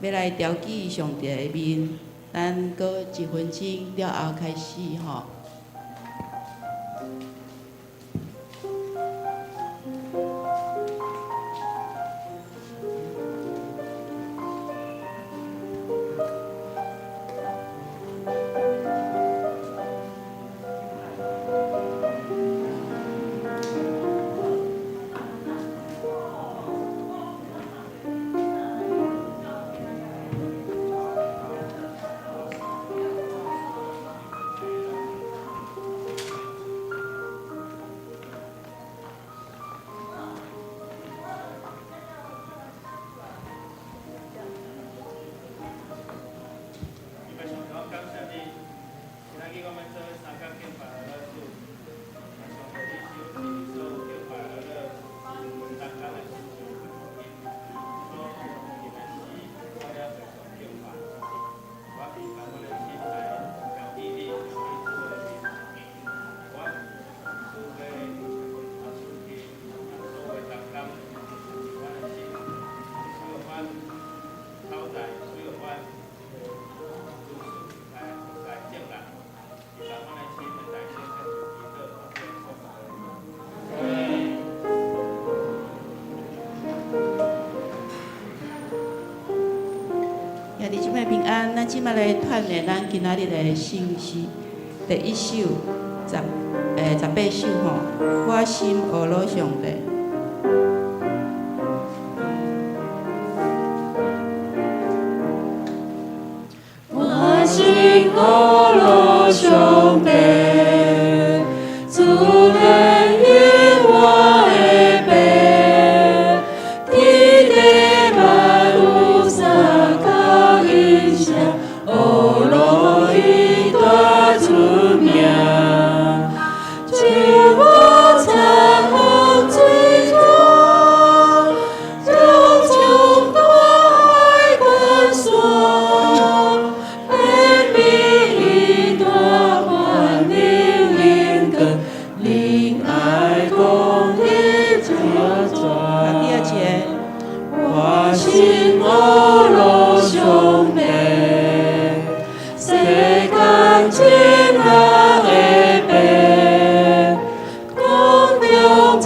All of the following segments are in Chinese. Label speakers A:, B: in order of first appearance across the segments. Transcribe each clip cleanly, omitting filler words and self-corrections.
A: 要来调记上帝的面，咱搁1分钟了后开始吼。兄弟姊妹平安，咱即摆来串联咱今仔日的信息，第1首18首吼，我心学罗上帝。
B: 我心学罗上帝，主人与我的背，天地万物三角印象，学罗伊大出名，就我参风追逐，就从大海观索。我心学罗上帝，世间真人的白，空中吹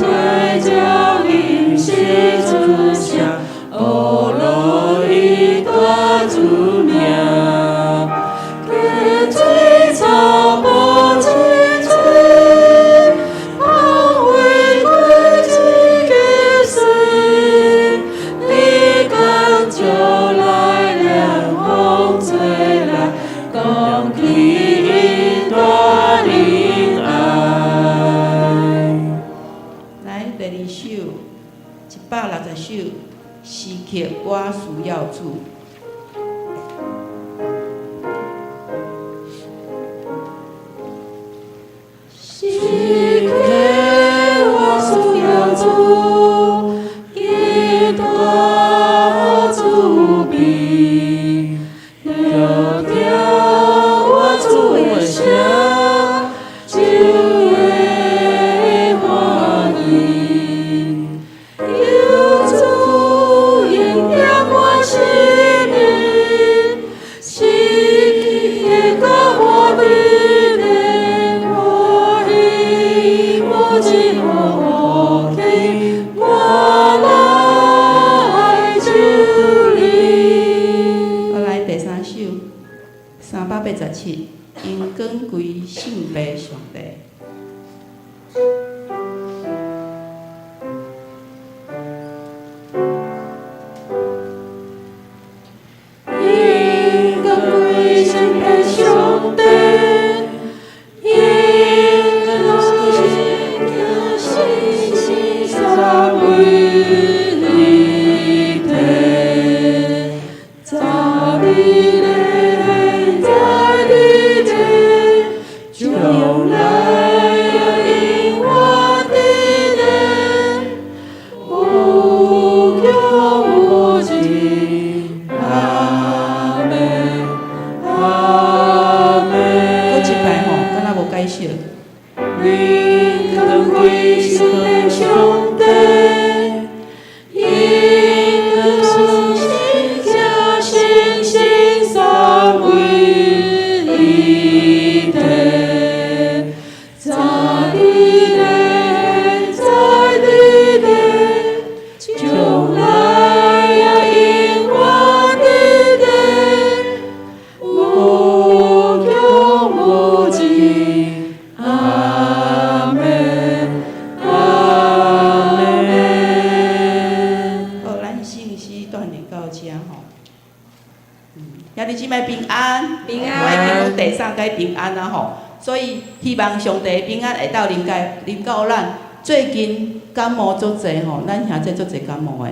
B: 鸟吟诗出声，学罗伊大出名，天水草木青翠，光辉归基给水。就来凉风吹来，共起大仁爱。
A: 来第2首160首诗曲，我需要主。
B: 诗曲我需要主，基督。要听我主的声，就会欢喜。有主引领我生命，是个我的灵，我的我只我给我来主你。
A: 第3首387，因光归圣父上帝。
B: 因光归圣父上帝，因光信心三位一体，在你的。将来。
A: 兄弟姊妹平安，
B: 平安
A: 我已经讲第三届平安啊吼，所以希望上帝平安会到临到咱。最近感冒足济吼，咱兄弟足济感冒的。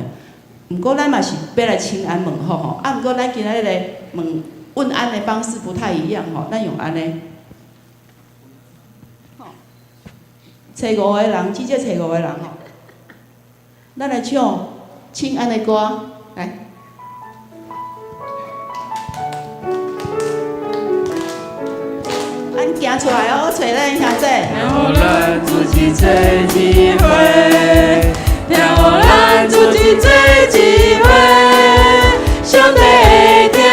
A: 毋过咱嘛是要来请安问候吼，啊毋过咱今仔日来问安的方式不太一样吼，咱用安尼。找5个人，至少找5个人吼。咱来唱请安的歌，来。咱行出来哦，找咱兄弟。
B: 让咱自己找机会，让咱自己找机会。上帝会听，让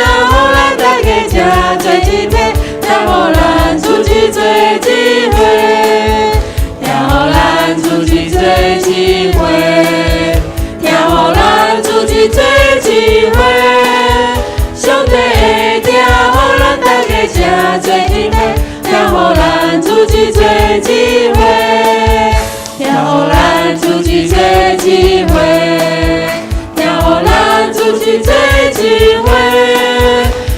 B: 咱大家才做一体，让咱自己找机会，让咱自己找机会，让咱自己找机会。上帝会听，让咱大家才做一体。让咱自己找机会，让咱自己找机会，让咱自己找机会。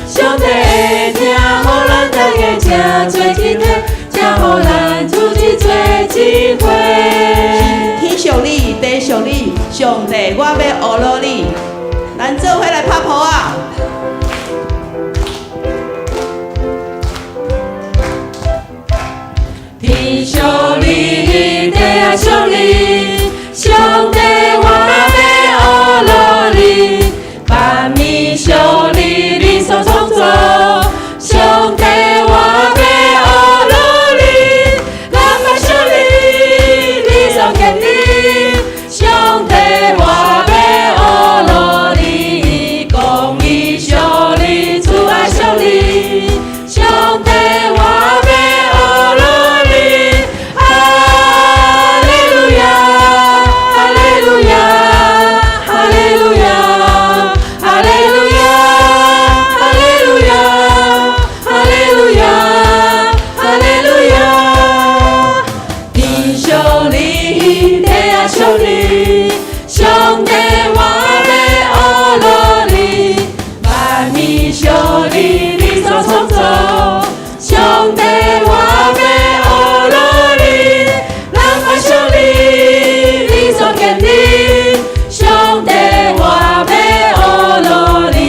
B: 上帝会听，让咱大家才做一体，让咱自己找机会。
A: 天上你，地上你，上帝我要学落你，咱做伙来拍谱啊！
B: 天上你，地下上你，上帝我要学落你，万物上你，你所创造，上帝我要学落你，人物上你，你所建立，上帝我要学落你，公义上你，慈爱上你，上帝我上帝我要学落你，万物上你，你所创造，上帝我要学落你，人物上你，你所建立，上帝我要学落你，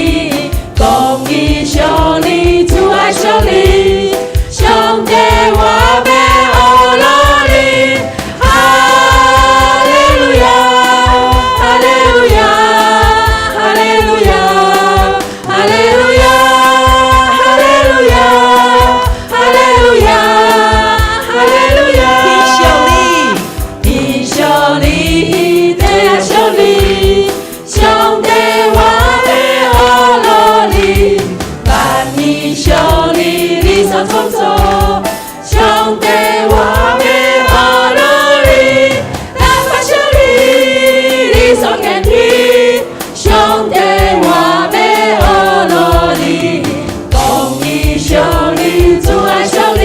B: 公义上你，慈爱上你，上帝我要学落你。创造，上帝我要学落你，人物上你，你所建立，上帝我要学落你，公义上你，慈爱上你，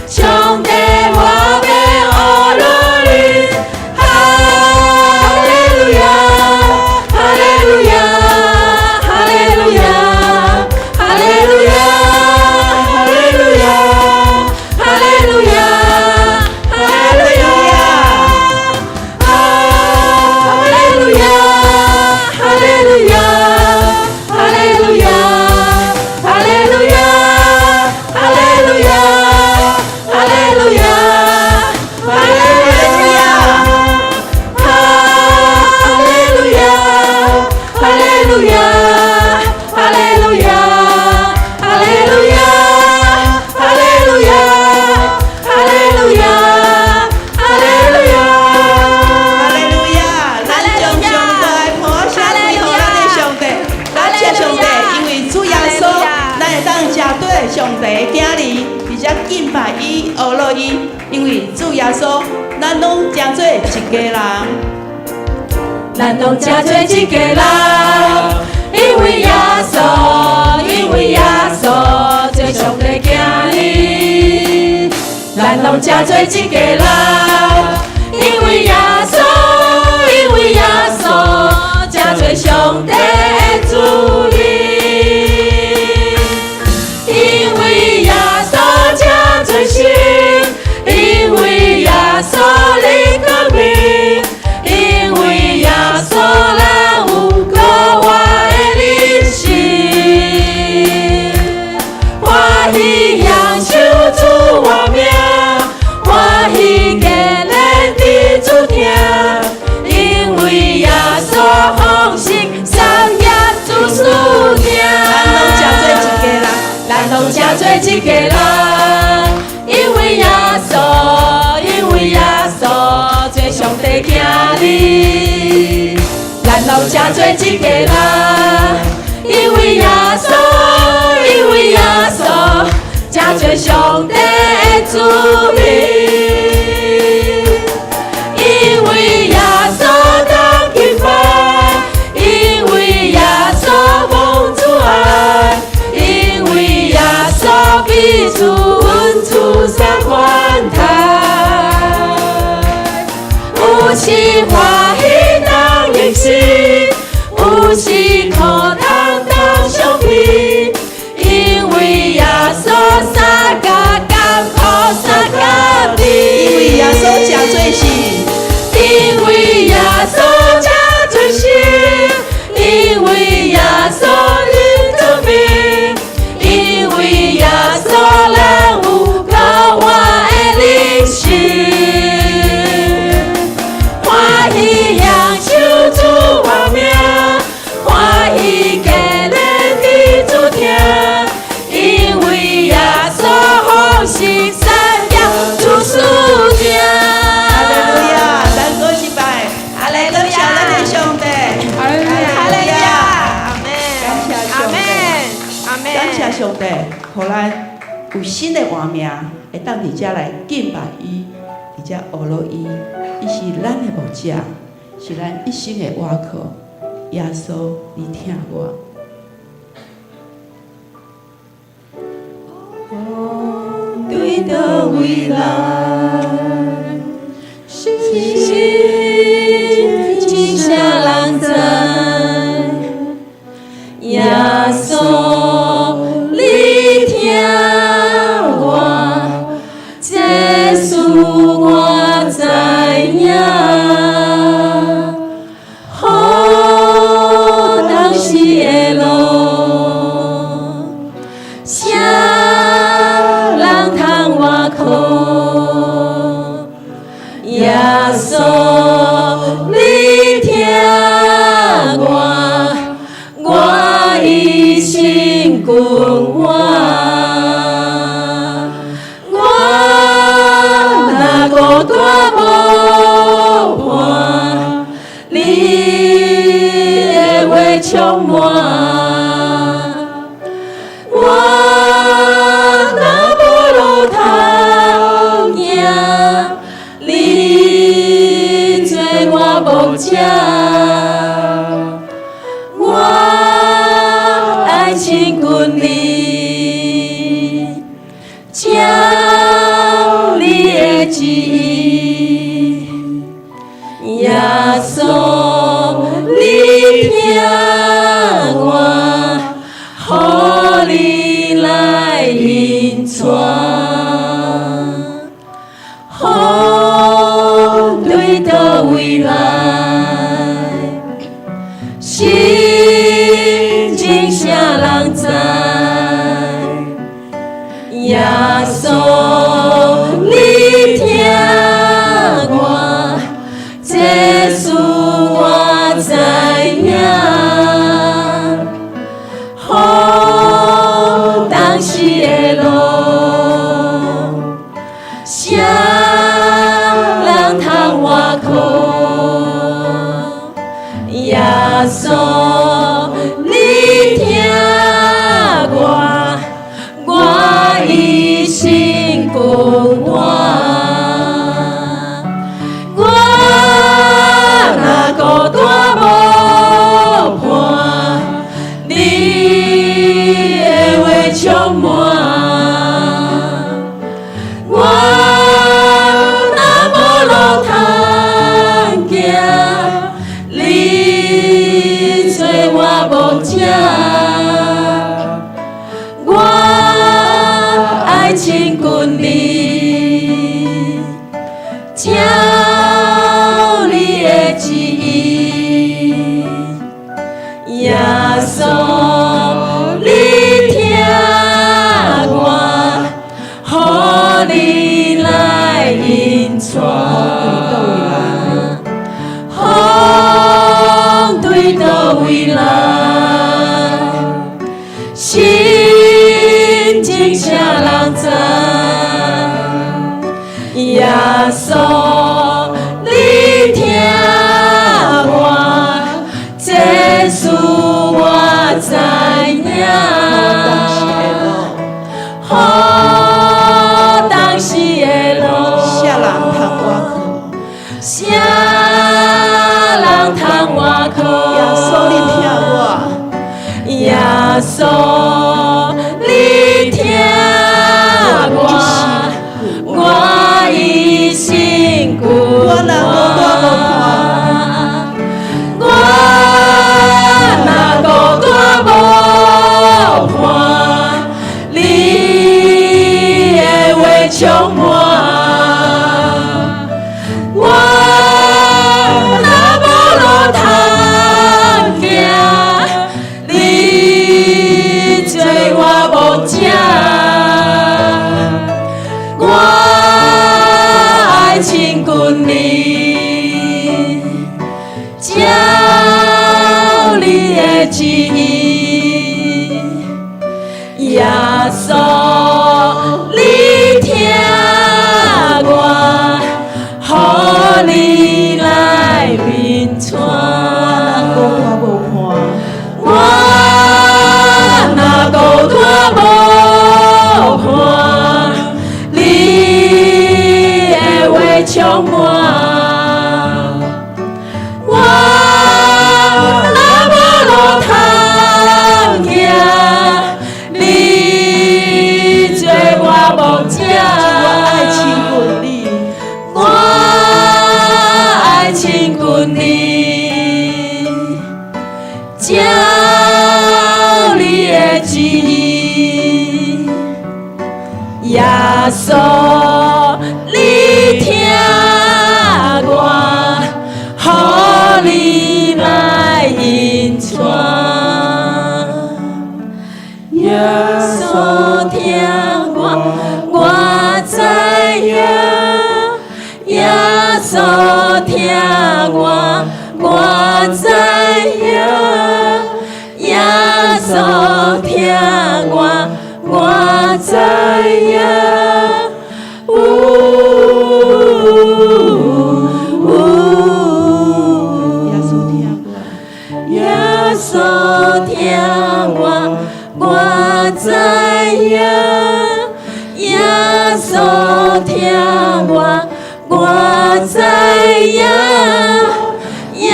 B: 上帝我要学落你，哈利路亚，哈利路亚，哈利路亚，哈利路亚。
A: 上帝的囝儿，而且敬拜伊、学落伊，因为主耶稣，咱拢真做一家人。
B: 咱拢真做一家人，因为耶稣，因为耶稣做上帝囝儿。咱拢真做一家人，因为耶稣，因为耶稣真做上帝的子女。做一个人，因为耶稣，因为耶稣，做上帝囝儿。咱拢正做一个人，因为耶稣，因为耶稣，正做上帝的子民。因为耶稣当平凡，因为耶稣蒙主爱，因为耶稣必主稳住三关台。有时欢喜当迎喜，有时苦痛当相避，因为耶稣三甲艰苦三甲甜，
A: 因为耶稣真做事。
B: 因为耶稣真做事，因为耶稣认做命，因为耶稣让有高我的灵性，欢喜享受主话名，欢喜给人的主听，因为耶稣好心善良主属定。
A: 感谢上帝，互咱有新的活命，会当伫遮来敬拜伊，伫遮学罗伊。伊是咱的牧者，是咱一生的倚靠。耶稣，你听我。
B: 对的未来，心真啥人知？耶稣，你听我，这事我知影。好当时的路，啥人通我靠？耶稣，你听我一心跟我若孤单无伴，你的话充满。我若无路通行，你做我牧者。亲近你，将你的旨意，耶稣，你听我，予你来引传，对到未来，真啥人知？耶稣，你听我，这事我知影。好当时的路，啥人通我靠？耶稣。你听我一心跟我若孤单无伴，你的话充满。我若无路通行，你做我牧者。我爱亲近你，照你的旨意，耶稣，你听我，予你来引传，风对到未来。心真听啥人知？耶稣，你听我，这事我知影。好当时的路，
A: 啥人通我靠？
B: 啥人通我靠？
A: 耶稣你听我，
B: 耶稣，你听我一心顾
A: 我若无
B: 我你的话充满，我若无路通行，你做我梦者，我爱亲近你，照你的旨意，耶稣。你来面传，我若孤单无伴，你的话充满，我若无路通行，你做我梦者。亲近你，照你的旨意，耶稣，你听我，予你来引传，耶稣听我知影，耶稣听我知影，耶稣听我知影，
A: 耶稣听我，
B: 耶稣听我知影，耶稣听我知影。耶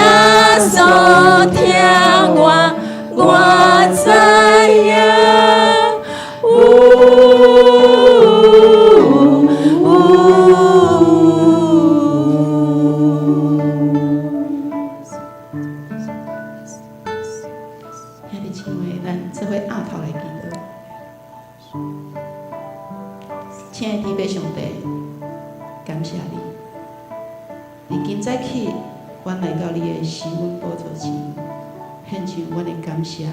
B: 稣听我知影，
A: 兄弟姐妹，咱做伙压头来祈祷。亲爱的天父上帝，感谢你，伫今早起。阮来到你的施恩宝座前，献上阮的感谢。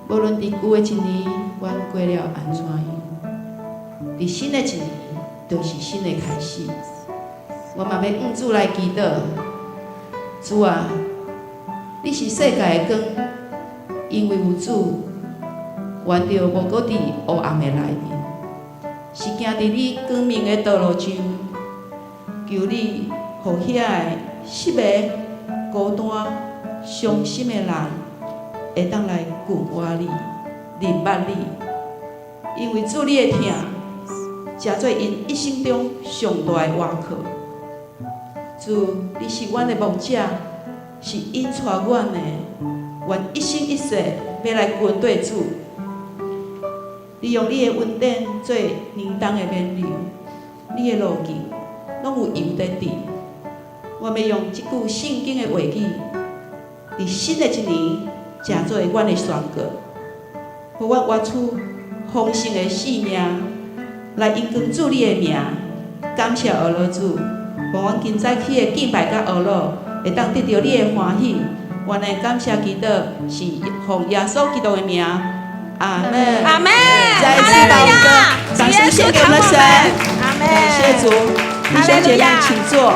A: 无论伫旧的一年，阮过了安怎样，伫新的一年，就是新的开始。我嘛要向主来祈祷，主啊，你是世界的光，因为有主，原着无搁伫黑暗的内面，是行伫你光明的道路上，求你。互遐个失迷、孤单、伤心的人，会当来眷我你、认捌你，因为主你的疼，诚做因一生中上大的倚靠。主，你是阮的牧者，是引带阮的，愿一生一世要来跟对主。你用你的恩典做年冬的冕旒，你的路径拢有油在滴。我要用即句圣经的话语，伫新的一年，诚做阮的宣告，互阮活出丰盛的生命，来因光主你的名，感谢俄罗主，互阮今早起的敬拜甲俄罗，会当得到你的欢喜。阮的感谢祈祷是奉耶稣基督的名，阿门。
B: 阿门。
A: 再一次把我们的掌声献给我们的神，
B: 阿门。
A: 感谢主，弟兄姐妹请坐。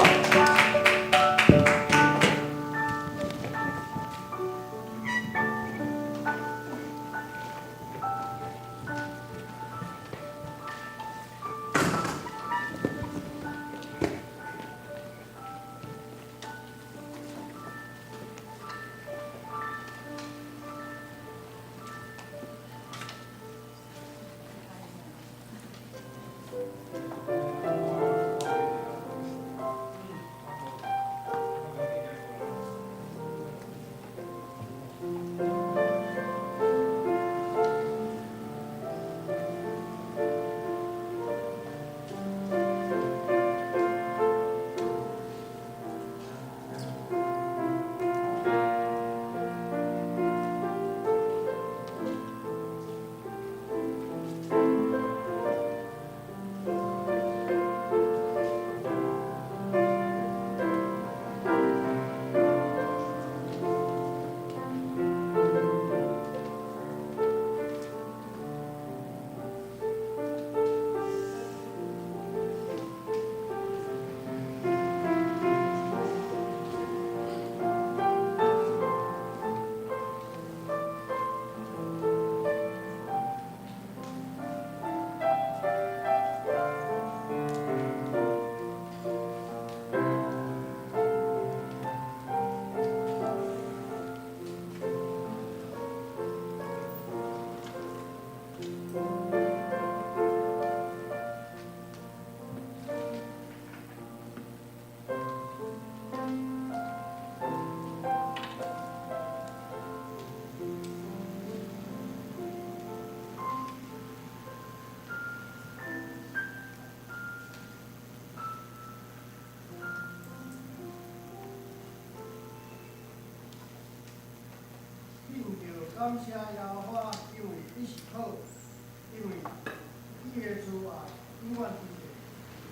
C: 感谢耶和华，因为你是好，因为你的慈爱永远伫在。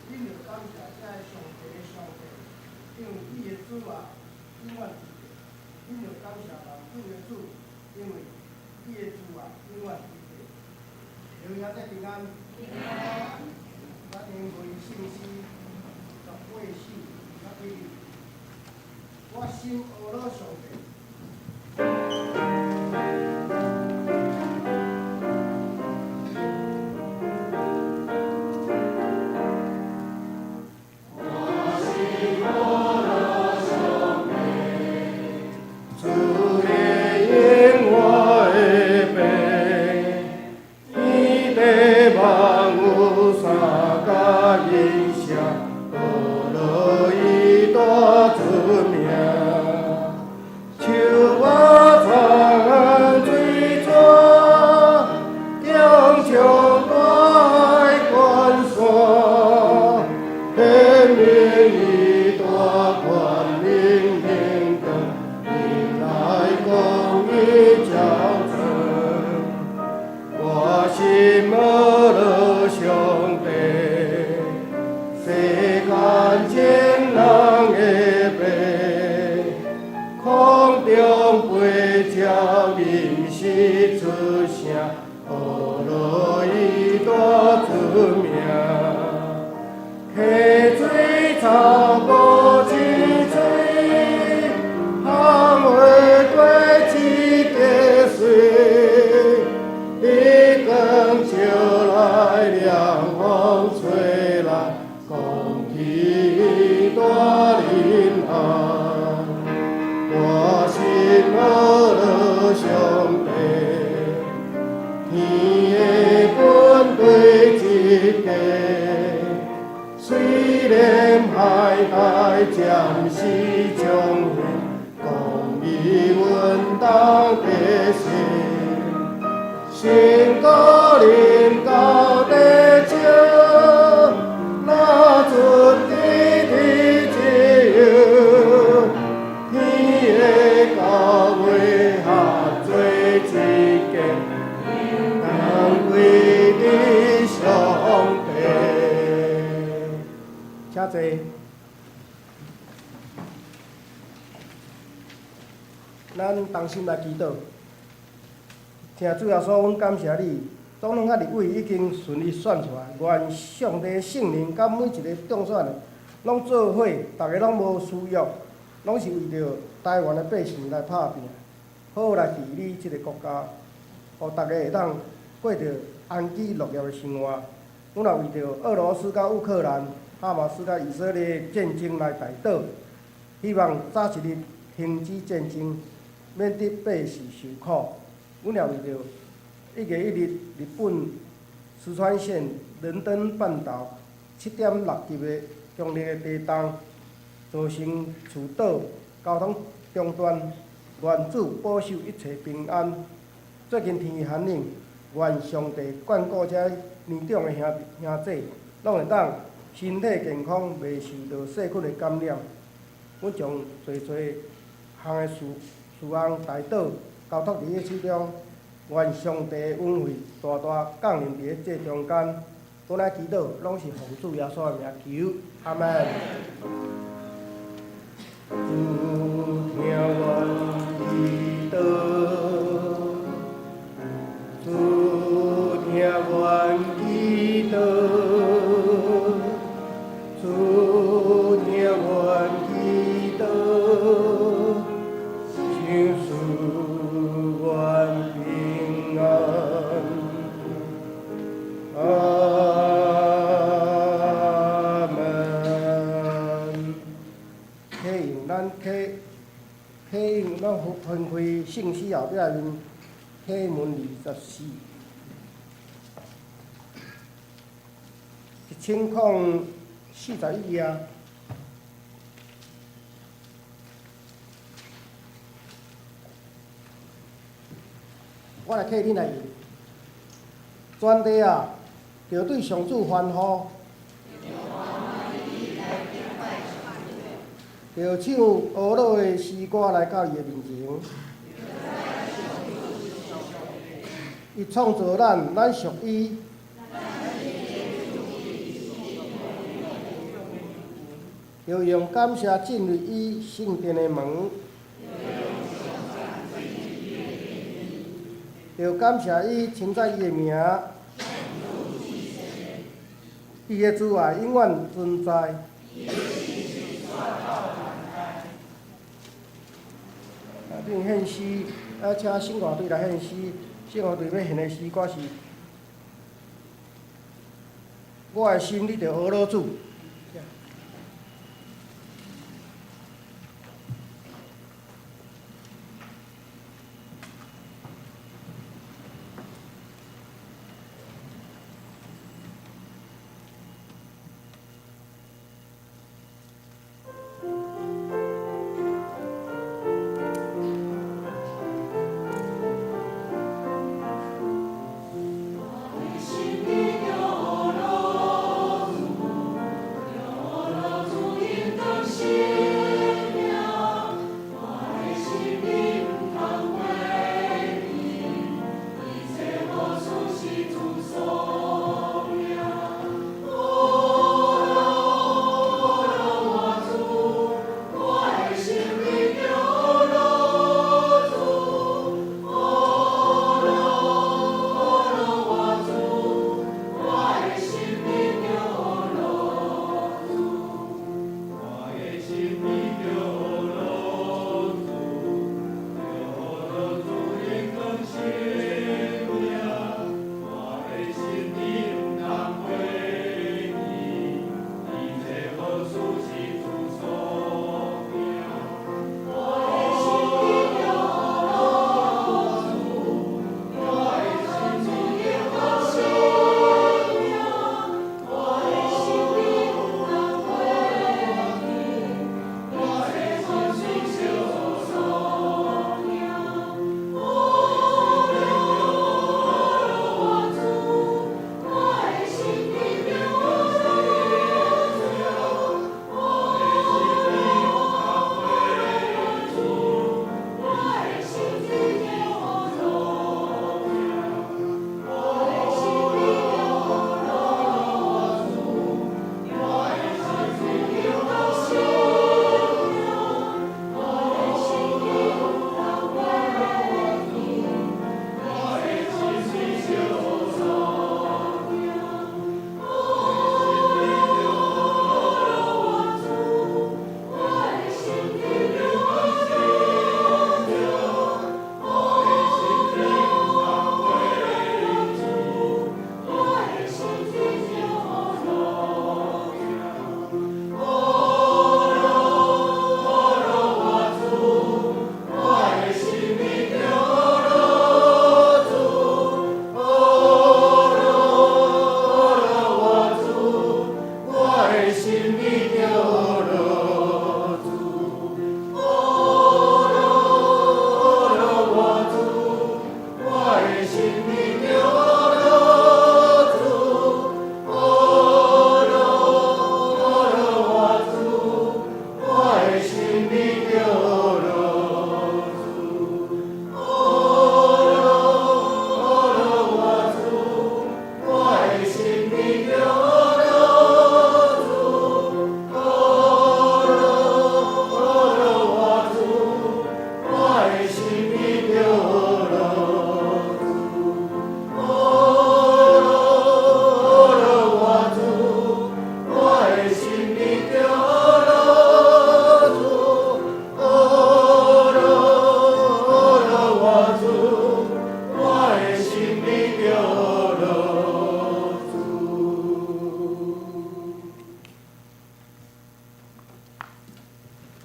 C: 恁着感谢这上帝的上帝，因为你的慈爱永远伫在。恁着感谢万主的主，因为你的慈爱永远伫在。留下这平安。平安。咱因为信息18死21日，我心学了上帝。咱同心来祈祷，听主耶稣，阮感谢你，总统甲立委已经顺利选出来，愿上帝圣灵甲每一个当选的，拢做伙，大家拢无需要，拢是为着台湾的百姓来拍拼，好来治理即个国家，互大家会当过着安居乐业的生活。阮也为着俄罗斯甲乌克兰、哈马斯甲以色列战争来祈祷，希望早一日停止战争。免得百姓受苦。阮也为着1月1日日本四川县仁登半岛7.6级的强烈的地震，造成厝倒、交通中断，愿主保守一切平安。最近天气寒冷，愿上帝眷顾这年长的兄姐，拢会当身体健康，袂受到细菌的感染。阮将侪项的事项带倒交托伫迄手中，愿上帝的恩惠大大降临伫这中间。阮来祈祷，拢是奉主耶稣的名求，阿门。主听阮祈祷，主听阮祈祷，主听阮祈祷。分开信息后壁面启文24，1000孔41页。我来启你来用。全地啊，着对上主欢呼。着唱俄罗的诗歌来到伊的面前，伊创造咱，咱属伊。要用感谢进入伊圣殿的门，要感谢伊，称赞伊的名，伊的慈爱永远存在。恁献诗，请圣乐队来献诗。圣乐队要献的诗歌是：我的心，你着学老主。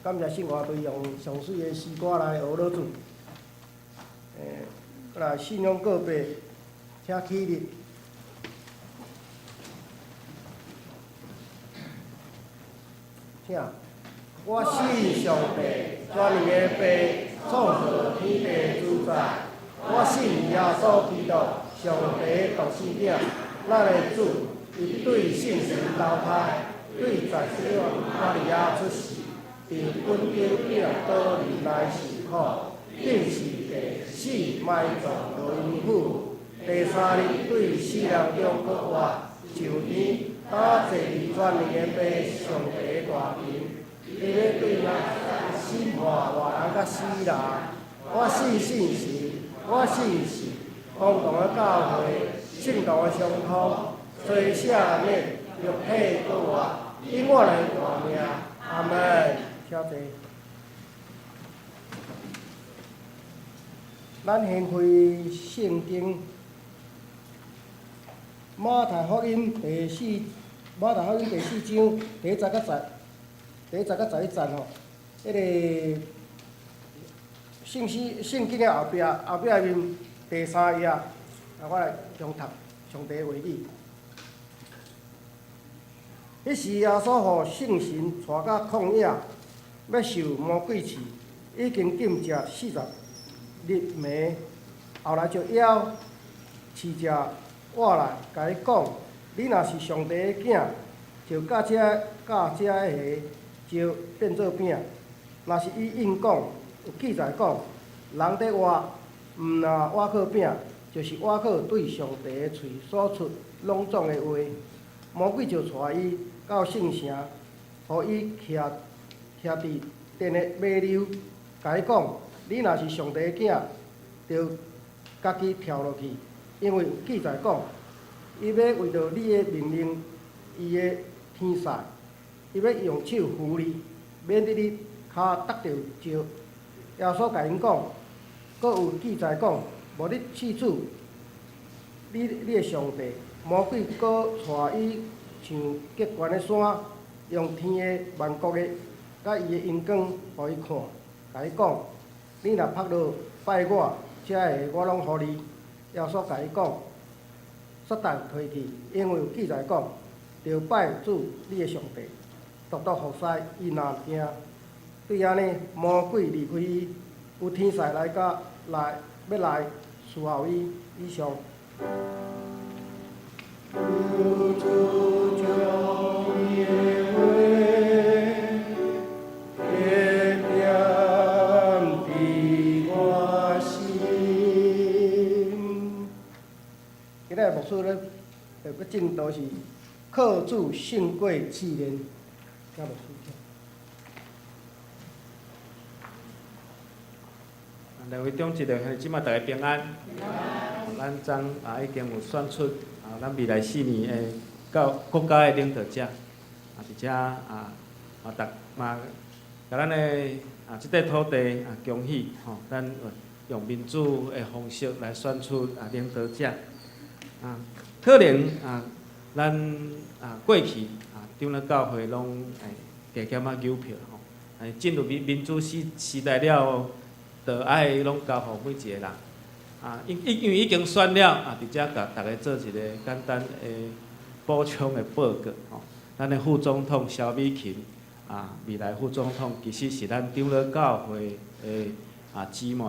C: 感谢信华队用上水的诗歌来学老主。来信仰告白，请起立。请，我信上帝，全能的父，创造天地主宰。我信耶稣基督，上帝独生子，咱的主，伊对圣神投胎，对在小玛利亚出世。伫本着病倒入来受苦，定是第死埋葬落阴府，下第三日对死人中国话，上天打坐伫全年的爸上帝大面，伊要对咱审判活人甲死人。我信是，我信是，空洞的教会，圣道的相通，最赦免，肉体过活，因我来大名，阿门。请坐。咱先开圣经，马太福音第四章第一节到11节吼，迄个圣经的后壁面第3页，我来中读上帝的话语。迄时耶稣互圣神带到旷野，要受魔鬼试，已经禁食40日暝，后来就邀饲者活来，甲伊讲：你若是上帝的囝，就甲这的虾就变做饼。若是伊应讲，有记载讲，人伫活，毋若活靠饼，就是活靠对上帝的喙所出朗诵的话。魔鬼就带伊到圣城，互伊徛伫殿的马溜，甲伊讲：你若是上帝的囝，就家己跳落去，因为有记载讲，伊要为着你的命令伊的天使，伊要用手扶你，免得你骹踏着石。耶稣甲因讲，阁有记载讲，无你试主，你的上帝。魔鬼阁带伊上极悬的山，用天的万国的甲伊的阴光，互伊看，甲伊讲：你若拍落拜我，遮下我拢互你。耶稣甲伊讲：撒旦退去，因为有记载讲，着拜主你的上帝，独独服侍伊若毋惊。对安尼，魔鬼离开伊，有天使来要来伺候伊。以上。今仔牧师咧，要正道是靠主胜过试炼，请牧师。
D: 大会中一个，即马大家平安。咱昨已经有选出咱未来4年的国家的领导者，而且甲咱的即块土地恭喜吼，咱用民主的方式来选出领导者。可能咱过去长老教会拢加减邮票吼，进入民主时代了后，就爱拢交互每一个人。因为已经选了伫遮甲大家做一个简单的补充的报告吼。咱的副总统萧美琴未来副总统其实是咱长老教会的姊妹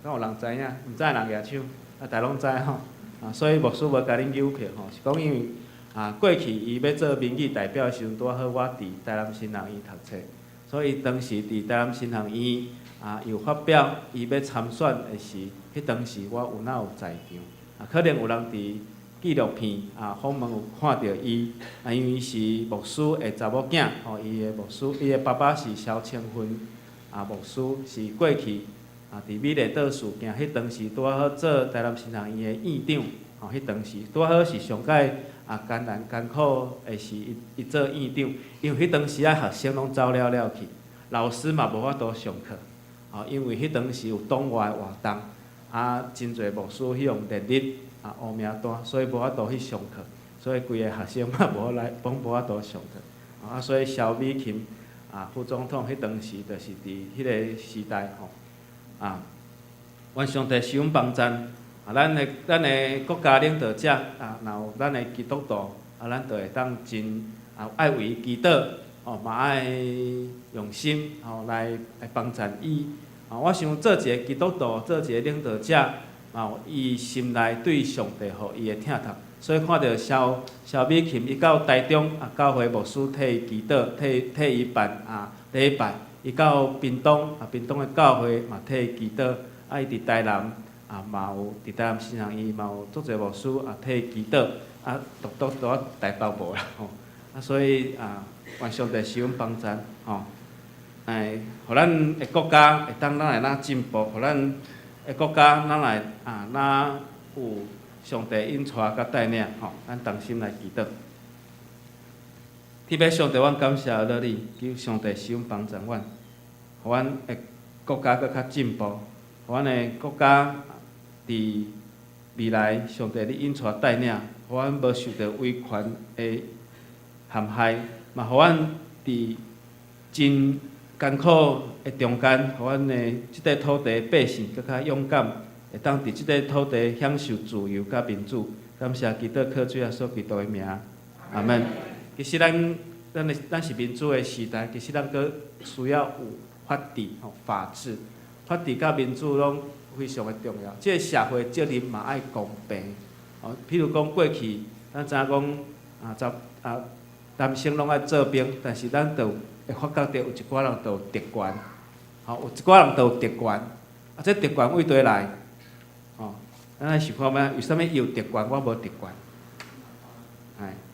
D: 敢有人知影？毋知人举手，大家拢知吼。所以牧师无甲恁邮票吼，是讲因为过去伊要做民意代表的时阵，拄好我伫台南新学院读册，所以当时伫台南新学院有发表伊要参选的时，迄当时我有在场，可能有人伫纪录片访问有看到伊，因为伊是牧师的查某囝，伊的爸爸是萧清芬牧师，是过去伫美丽岛事件，迄当时拄好做台南新学院的院长，迄当时拄好是上届艰难艰苦的是伊做院长，因为迄当时学生拢走了去，老师嘛无法度上课。因为迄当时有党外活动，真侪牧师去用电力乌名单，所以无法度去上课，所以规个学生嘛无法度上课。所以萧美琴副总统迄当时就是伫迄个时代吼，愿上帝施恩帮赞，咱的国家领导者若有咱的基督徒，咱就会当真爱为伊祈祷。嘛爱用心来帮助伊。我想做一个基督徒，做一个领导者，伊心内对上帝互伊的疼痛，所以看到萧美琴伊到台中教会牧师替伊祈祷，替伊办礼拜，伊到屏东的教会嘛替伊祈祷，伊伫台南嘛有伫台南新人医嘛有足侪牧师替伊祈祷，都啊台北无啦吼，所以愿上帝施恩帮助吼，互咱的国家会当咱来进步，互咱的国家咱来咱有上帝引带甲带领吼，咱同心来祈祷。特别上帝，阮感谢了你，求上帝施恩帮助阮，互阮的国家搁较进步，互阮的国家伫未来上帝你引带带领，互阮无受到威权的陷害，嘛互阮伫真艰苦的中间，互阮的即块土地百姓搁较勇敢，会当伫即块土地享受自由甲民主。感谢基督靠主耶稣基督的名，阿门。其实咱是民主的时代，其实咱搁需要有法治吼，法治、法治甲民主拢非常的重要。即个社会责任嘛爱公平。哦，譬如讲过去，咱知影讲男性拢爱做兵，但是咱就会发觉到有一寡人就有特权，吼，有一寡人就有特权，这特权为佗来？吼，咱来想看觅，为什么伊有特权，我无特权？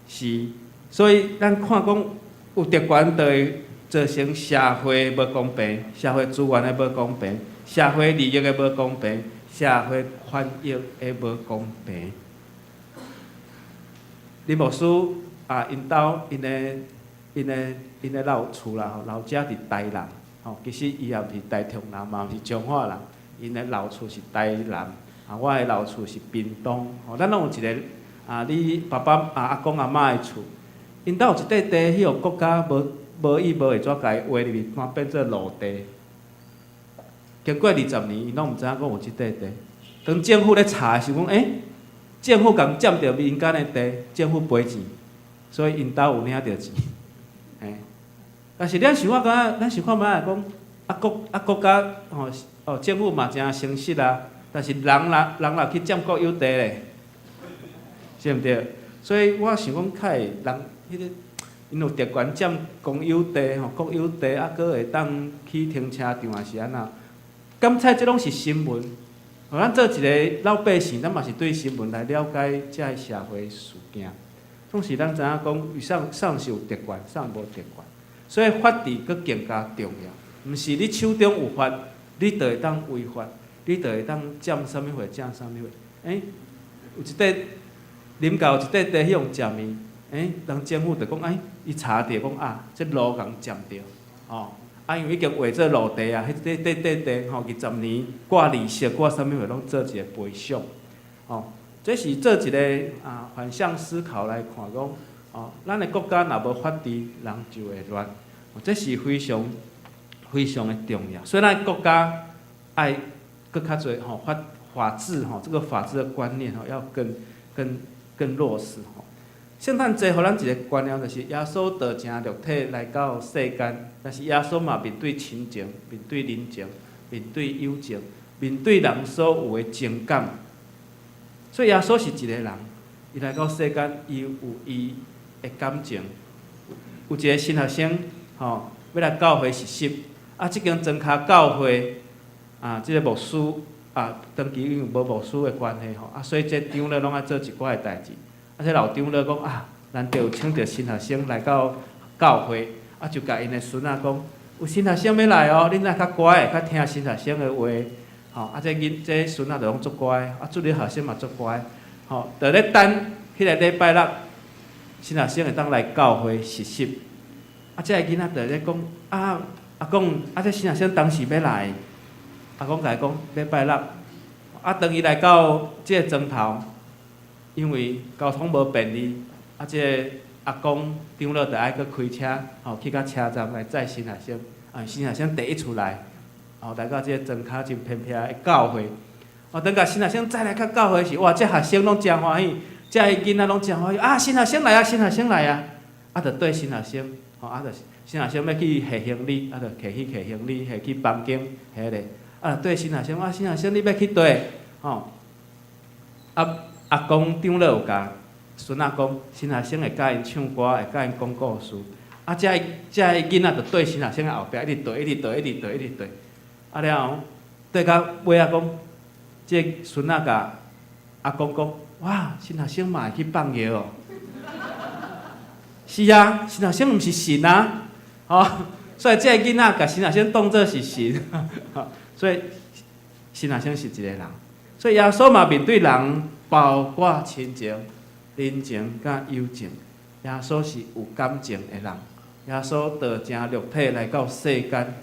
D: 是。所以，咱看讲有特权，就会造成社会无公平，社会资源的无公平，社会利益的无公平，社会权益的无公平。林牧师因的老厝啦，老家伫台南，吼，其实伊也毋是台中人，嘛毋是彰化人，因的老厝是台南，我的老厝是屏东，吼，咱拢有一个你爸爸阿公阿嬷的厝。因兜有一块地，迄个国家无意无会怎甲伊划入去，看变做路地。经过20年，因拢毋知影讲有即块地。当政府咧查的时候，讲政府共占着民间的地，政府赔钱，所以因兜有领着钱。但是咱想看觅讲，国家政府嘛真诚实啊，但是人若去占国有地咧，是毋对？所以我想讲，较会人。因有特权占公有地吼，国有地佫会当去停车场也是安那。感彩即拢是新闻，咱做一个老百姓，咱嘛是对新闻来了解遮个社会事件。总是咱知影讲，啥是有特权，啥无特权。所以法治佫更加重要，毋是你手中有法，你就会当违法，你就会当占啥物货，占啥物货。有一块啉到一块地迄用占去。人政府就讲，伊查着讲这路共占着，吼，因为已经划做路地啊，迄地吼，20年挂利息挂啥物货拢做一个赔偿，吼，这是做一个反向思考来看讲，咱的国家若无法治，人就会乱，这是非常非常的重要。所以咱国家爱搁较侪吼法治吼，这个法治的观念吼要更落实吼。圣诞节，互咱一个观念，就是耶稣道成肉体来到世间，但是耶稣嘛面对亲情、面对人情、面对友情、面对人所有的情感。所以耶稣是一个人，伊来到世间，伊有伊的感情。有一个新学生，吼，要来教会实习，即间庄脚教会，即个牧师，长期因为无牧师的关系，吼，所以这长老拢爱做一寡的代志。这老长老讲咱就有请着新学生来到教会，就甲因的孙仔讲，有新学生要来哦，恁爱较乖，较听新学生的话，吼，这孙仔就拢足乖，主日学生嘛足乖，吼，就咧等迄个礼拜六，新学生会当来教会实习，这个囡仔就咧讲，阿公，这新学生当时要来，阿公甲伊讲礼拜六，当伊来到这个庄头。因为交通无便利，这个阿公长老就爱去开车，去到车站来载新学生。新学生第一次来，来到这个庄脚真偏僻的教会。等甲新学生再来到教会时，哇！这学生拢真欢喜，这囡仔拢真欢喜。新学生来啊，新学生来啊！就对新学生，就新学生要去下行李，就摕去下行李，下去房间下咧。对新学生，新学生你要去佗？阿公长老有甲孙仔讲，新学生会教因唱歌，会教因讲故事。这个囡仔就对新学生的后壁一直对，一直对，一直对，一直对。了后，对到尾仔讲，即个孙仔甲阿公讲：哇，新学生嘛会去放药哦。是啊，新学生毋是神啊，吼、所以即个囡仔甲新学生当作是神，所以新学生是一个人。所以耶稣嘛面对人，包括亲情、人情甲友情，耶稣是有感情的人。耶稣道成肉体来到世间，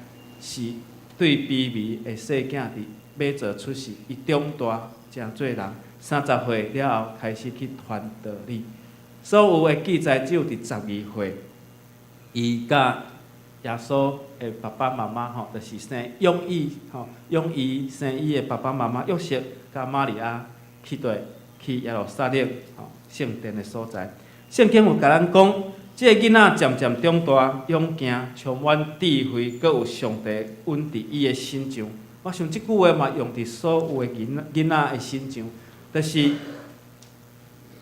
D: 是对卑微的细囝伫要做出世，伊长大成做人，30岁了后开始去传道理。所有的记载只有伫12岁，伊甲耶稣的爸爸妈妈吼，就是生养伊吼，养伊生伊的爸爸妈妈约瑟甲玛利亚去耶路撒冷吼圣殿的所在。圣经有甲咱讲，这个囡仔渐渐长大，勇敢，充满智慧，阁有上帝稳伫伊的心上。我想即句话嘛用伫所有的囡仔的心上，就是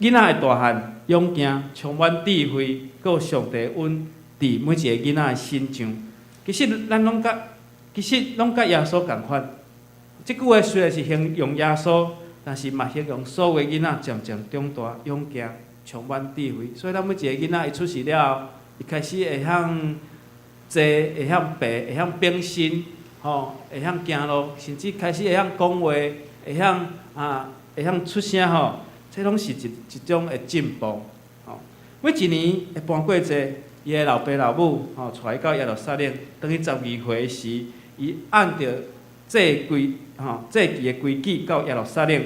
D: 囡仔的大汉，勇敢，充满智慧，阁有上帝稳伫每一个囡仔的心上。其实咱拢甲耶稣共款。即句话虽然是形容耶稣，但是嘛形容所有的囡仔渐渐长大，勇敢，充满智慧。所以咱每一个囡仔伊出世了后，伊开始会晓坐，会晓爬，会晓变身，会晓行路，甚至开始会晓讲话，会晓出声吼。这拢是一种的进步。每一年会搬过节，伊的老爸老母带伊到耶路撒冷，当伊12岁时，伊按照祭期的规矩到耶路撒冷。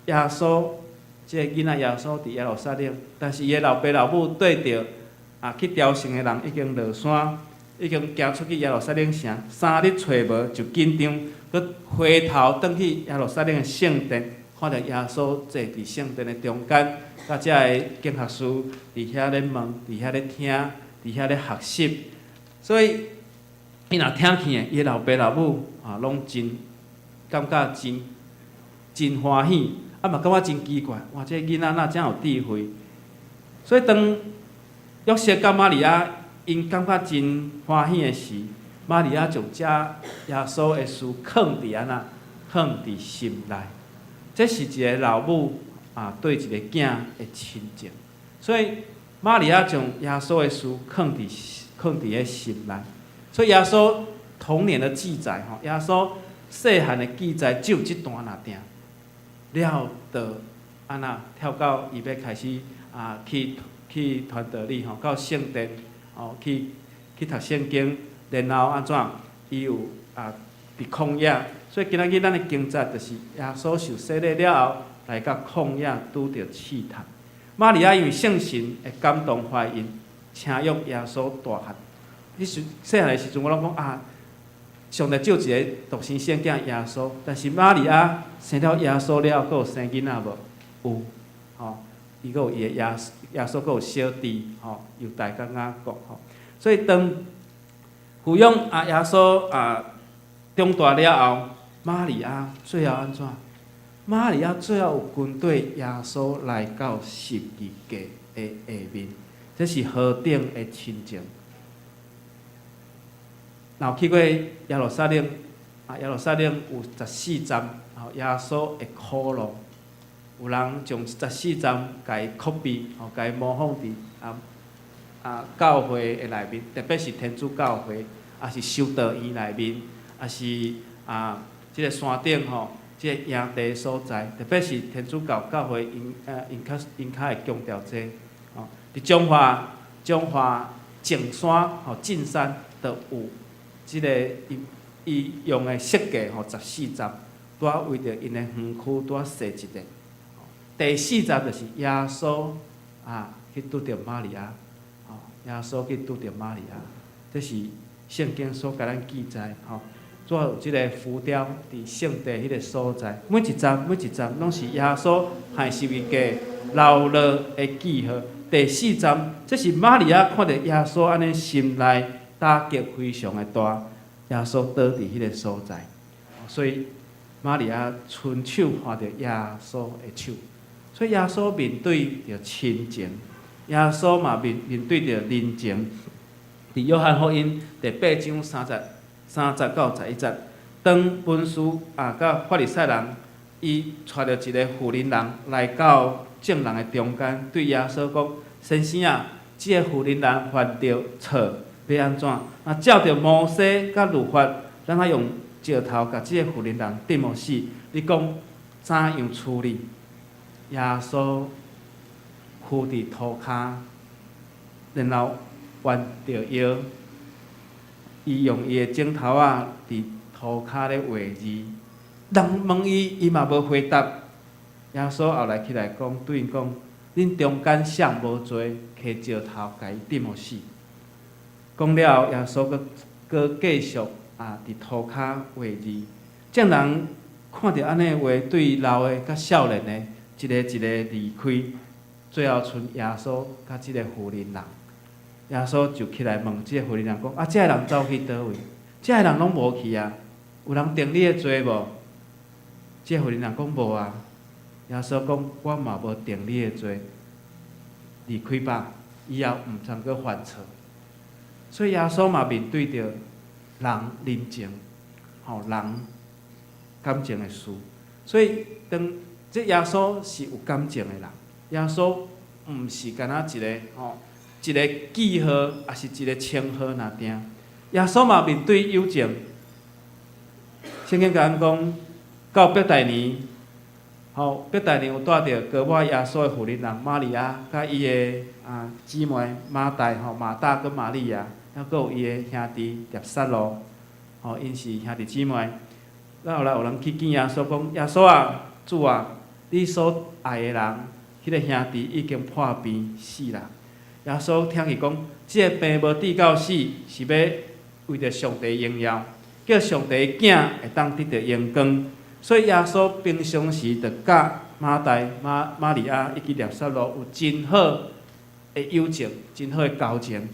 D: 耶稣，即个囡仔耶稣伫耶路撒冷，但是伊的老爸老母对着去朝圣的人已经落山，已经行出去耶路撒冷城，3日找无就紧张，佮回头转去耶路撒冷的圣殿。看到耶稣坐伫圣殿的中间，甲遮个经学士伫遐咧问，伫遐咧听，伫遐咧学习，所以伊若听去的，伊老爸老母拢真感觉真欢喜，嘛感觉真奇怪，哇！这囡仔哪真有智慧。所以当约瑟甲玛利亚因感觉真欢喜的时，玛利亚就将耶稣的事藏伫放伫心内。这是一个老母对一个囝的亲情，所以玛利亚将耶稣的事藏伫个心内。所以耶稣童年的记载，耶稣细汉的记载只有这段若定，了后就安那跳到伊要开始去传道理到圣殿去读圣经，然后安怎伊有伫旷野。所以今仔日咱的经节就是耶稣受洗礼了后，来到旷野拄着试探。玛利亚因为圣神的感动怀孕，请约耶稣大汉。迄时细汉的时阵，我拢讲上帝召一个独生圣囝耶稣，但是玛利亚生了耶稣了后，佫有生囡仔无？有，伊佫有伊的耶稣，佫有小弟，犹大甲雅各，所以当抚养耶稣长大了后，玛利亚最后安怎？玛利亚最后有跟对耶稣来到十字架的下面，这是何等的亲情！然后去过耶路撒冷，耶路撒冷有14站，耶稣会哭咯。有人从14站甲伊 copy， 甲伊模仿伫教会的内面，特别是天主教会，也是修道院内面，也是即个山顶即个营地所在，特别是天主教教会因较会强调这伫中华静山进山都有即个伊用的设计14站，拄仔为着因的园区拄仔设一个。第4站就是耶稣去拄着玛利亚，耶稣去拄着玛利亚，这是圣经所甲咱记载怎有即个浮雕伫圣地迄个所在，每一站拢是耶稣害十字架留落的记号。第4站，这是玛利亚看到耶稣安尼心内打击非常的大，耶稣倒伫迄个所在，所以玛利亚伸手看到耶稣的手，所以耶稣面对着亲情，耶稣嘛面对着人情。伫约翰福音第8章30到11节，当文士甲法利赛人伊带着一个妇人人来到众人的中间，对耶稣讲：“先生啊，即个妇人人犯着错，要安怎？那照着摩西甲律法，咱爱用石头甲即个妇人人钉死。你讲怎样处理？”耶稣扶伫涂骹，然后弯着腰，伊用伊的指头仔伫涂骹咧画字。人问伊，伊嘛无回答。耶稣后来起来讲，对因讲：“恁中间谁无罪，摕石头甲伊钉死。”讲了后，耶稣佫继续伫涂骹画字。众人看着安尼话，对老的甲少年的，一个一个离开，最后剩耶稣甲即个妇人人。耶稣就起来问即个妇人人讲：“啊，即个人走去倒位？即个人拢无去啊？有人定你的罪无？”即个妇人人讲：“无啊。”耶稣讲：“我嘛无定你的罪，离开吧，以后毋通阁犯错。”所以耶稣嘛面对着人人情，人感情的事。所以当这耶稣是有感情的人，耶稣毋是干那一个一个记号，也是一个称号那定。耶稣嘛面对友情，圣经甲咱讲，到伯大尼，伯大尼有带着高抹耶稣的妇人人玛利亚，甲伊的姊妹马大、马大跟玛利亚，还佫有伊的兄弟帖撒罗，因是兄弟姊妹。后来有人去见耶稣讲：“耶稣啊，主啊，你所爱的人，迄个兄弟已经破病死啦。”耶稣听伊讲，即个病无治到死，是要为着上帝荣耀，叫上帝的囝会当得到荣光。所以耶稣平常时就甲马大、玛利亚以及帖撒罗有真好的友情，真好的交情。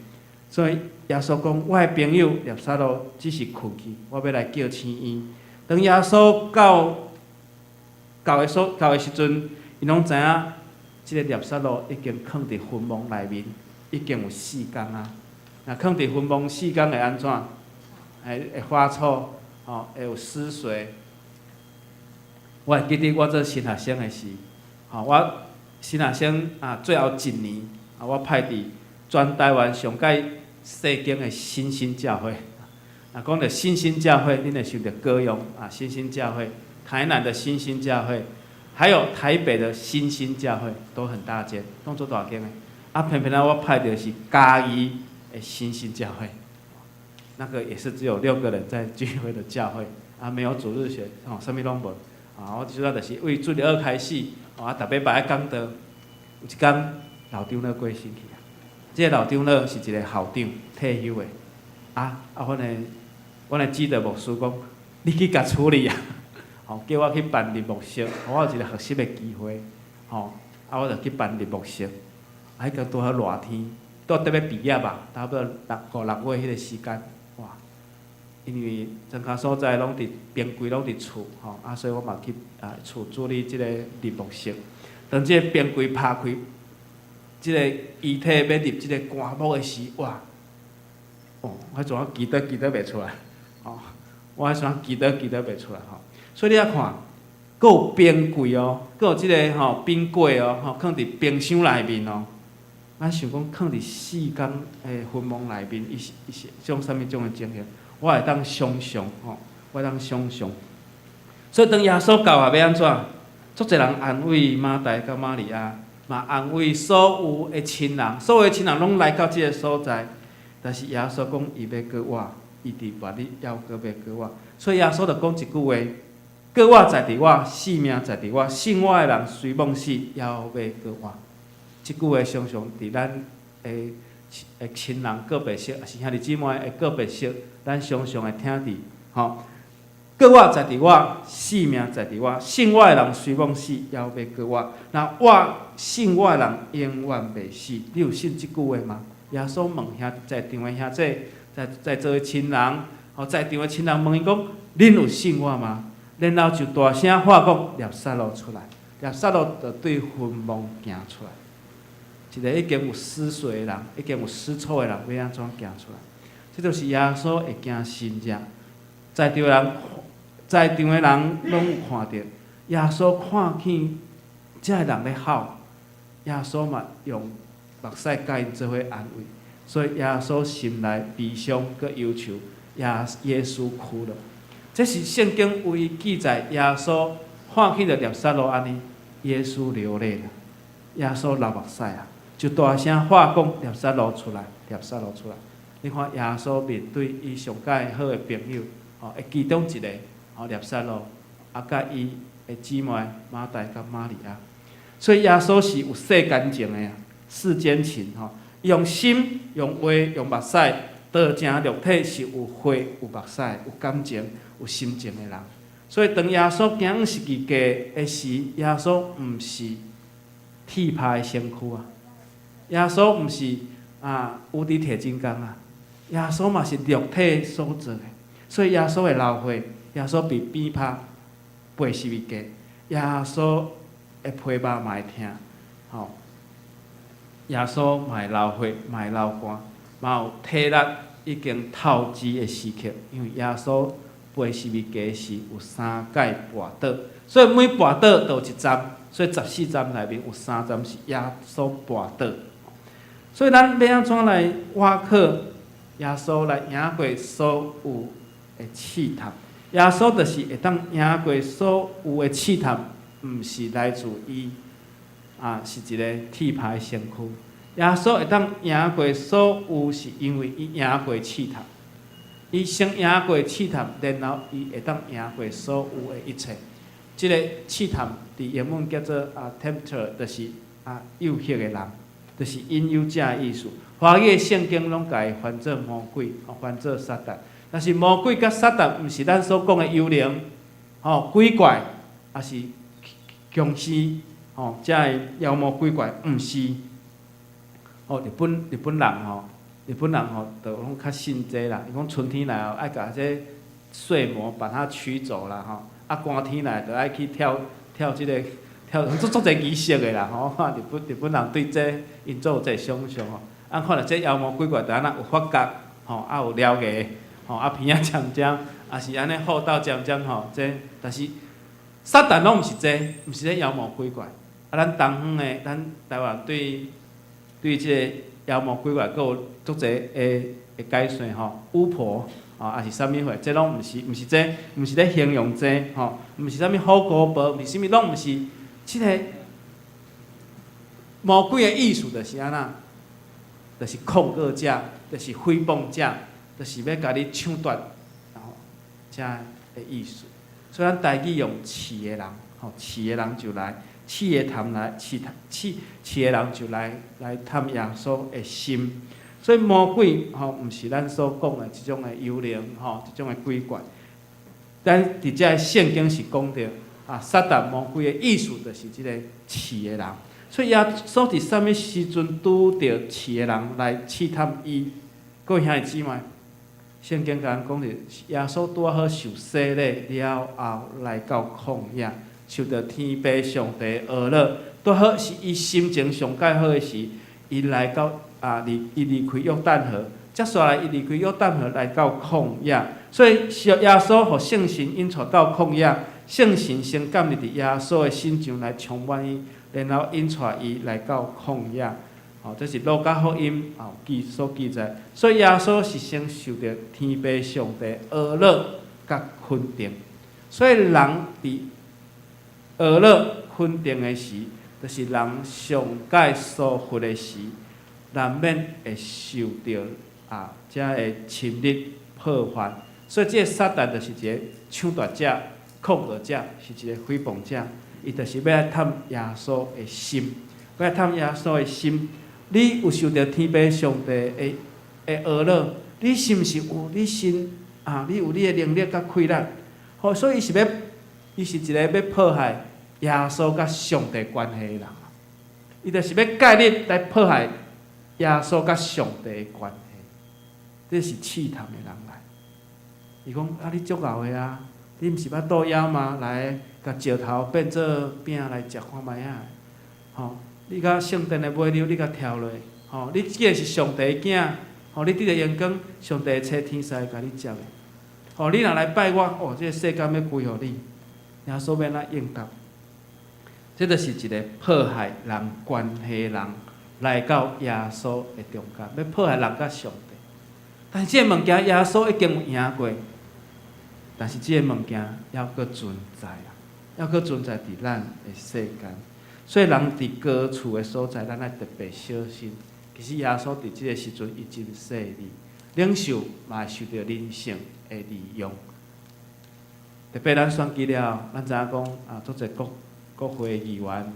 D: 所以耶稣讲：“我的朋友帖撒罗只是困去，我要来叫醒伊。”当耶稣到的时阵，伊拢知影，即个帖撒罗已经藏伫坟墓内面，已经有4天啊。若藏伫坟墓4天会安怎？会发臭，会有尸水。我会记得我做新学生的时，我新学生最后1年，我派伫全台湾上界西经的新兴教会。讲到新兴教会，恁会想到高雄新兴教会，台南的新兴教会，还有台北的新兴教会，都很大间，拢做大间的。偏偏我派的是嘉义的新兴教会，那个也是只有6个人在聚会的教会，没有主日学，什么拢无。我主要就是为主日学开始，逐礼拜讲道。有一天老长老过身去啊，这个老长老是一个校长退休的，阮的指导牧师讲，你去甲处理啊，叫我去办日牧室，我有一个学习的机会，我就去办日牧室。迄个拄好热天，拄要毕业吧，差不多5、6月迄个时间，哇！因为庄脚所在拢伫边柜，拢伫厝，所以我嘛去厝处理即个日牧室。当即个边柜拍开，即个遗体要入即个棺木的时，哇！迄阵我记得袂出来。我迄阵记得袂出来所以你遐看，佫有冰柜佫有即个冰柜放伫冰箱内面咱想讲放伫4天的坟墓内面，伊是种啥物种的情形？我会当想象我会当想象。所以当耶稣到要安怎？足侪人安慰马大甲玛利亚，嘛安慰所有的亲人，所有的亲人拢来到即个所在，但是耶稣讲伊要过我。伊伫别你还阁要过我，所以耶稣就讲一句话：过我在伫我，性命在伫我，信我的人虽忘死，也要过我。即句话常常伫咱的亲人个别识，也是兄弟姊妹的个别识，咱常常会听伫过我在伫我，性命在伫我，信我的人虽忘死，也要过我。那我信我的人永远袂死。你有信即句话吗？耶稣问在场的兄弟。在座的亲人，在场的亲人问伊讲：“恁有信我吗？”然后就大声喊讲：“帖撒罗出来！”帖撒罗就对坟墓行出来。一个已经有尸水的人，已经有尸臭的人，要安怎行出来？这就是耶稣会惊神者。在场的人拢有看到，耶稣看见这个人咧哭，耶稣嘛用目屎甲因做伙安慰，所以耶稣心内悲伤佮忧愁，耶稣哭了。这是圣经有伊记载，耶稣看见了拿撒勒安尼，耶稣流泪了，耶稣流目屎啊，就大声喊讲拿撒勒出来，拿撒勒出来。你看耶稣面对伊上介好的朋友，会其中一个，拿撒勒，甲伊的姊妹马大甲玛利亚，所以耶稣是有世间情的啊，世间情用心、用话、用目屎，道成肉体是有血、有目屎、有感情、有心情的人。所以当耶稣行十字架的时，耶稣毋是铁拍的身躯啊，耶稣毋是无敌铁金刚啊，耶稣嘛是肉体所做的。所以耶稣会流血，耶稣被鞭拍背十字架，耶稣的皮肉嘛会疼，耶稣嘛会流血，嘛会流汗，嘛有体力已经透支的时刻，因为耶稣背十字架是有3届跋倒，所以每跋倒都有一站，所以14站内面有3站是耶稣跋倒。所以咱要安怎来挖克耶稣来赢过所有的试探？耶稣就是会当赢过所有的试探，毋是来自伊是一个铁牌身躯。耶稣会当赢过所有，是因为伊赢过试探。伊先赢过试探，然后伊会当赢过所有的一切。即个试探伫英文叫做tempter， 就是诱惑的人，就是引诱者的意思。华语的圣经拢甲伊翻做魔鬼，翻做撒旦。但是魔鬼甲撒旦，毋是咱所讲的幽灵、鬼怪，也是僵尸，遮个妖魔鬼怪，毋是。日本人就拢较信这啦。伊讲春天来爱甲这睡魔把它驱走啦，寒天来就爱去跳即个做者仪式的啦，日本人对这因做有这想象看到这妖魔鬼怪就安那有发觉，有了解，鼻仔尖尖，也是安尼厚道尖尖这，但是撒旦拢毋是这，毋是这妖魔鬼怪。咱东方的，咱台湾对这个妖魔鬼怪，佫有足侪的解说巫婆也是啥物货，这拢毋是这，毋是咧形容这毋是啥物好姑婆，毋是啥物，拢毋是。即个魔鬼的意思就是安那，就是控告者，就是诽谤者，就是要甲你抢夺，遮的意思。所以咱台语用饲的人，饲的人就来。饲的人就来探耶稣的心，所以魔鬼毋是咱所讲的即种的幽灵即种的鬼怪。但伫遮圣经是讲到撒旦魔鬼的意思，就是即个饲的人。所以耶稣伫啥物时阵拄着饲的人来试探伊？各位兄弟姊妹，圣经甲咱讲着，耶稣拄好受洗礼了后来到旷野。受到天父上帝的恶乐，拄好是伊心情上介好的时，伊来到伊离开约旦河，接下来伊离开约旦河来到旷野，所以耶稣互圣神引带到旷野，圣神先降入伫耶稣的心上来充满伊，然后引带伊来到旷野。这是路加福音所记载，所以耶稣是先受到天父上帝恶乐甲肯定，所以人伫恶乐肯定的时，就是人上界疏忽的时，难免会受到遮个侵略破坏。所以这个撒旦就是一个抢夺者、控告者，是一个诽谤者。伊就是要来探耶稣的心，要来探耶稣的心。你有受到天父上帝的恶乐，你是毋是有？你心你有你的能力甲气力？所以伊是一个要迫害耶稣甲上帝关系的人，伊就是要介入来迫害耶稣甲上帝的关系，这是试探的人来。伊讲你足敖的你毋是捌倒妖吗？来，甲石头变做饼来食看卖你甲圣殿的尾流，你甲跳落你既然是上帝的囝你得着阳光，上帝的车天使甲你接的你若来拜我这个世界要归互你。耶稣要哪应答？这就是一个迫害人关系人来到耶稣的中间，要迫害人甲上帝。但是这个物件耶稣已经有赢过，但是这个物件要搁存在啊，要搁存在伫咱的世间。所以人伫高处的所在，咱爱特别小心。其实耶稣伫即个时阵，伊真细腻，领袖嘛会受到人性的利用。特别咱选举了，咱知影讲足侪国会议员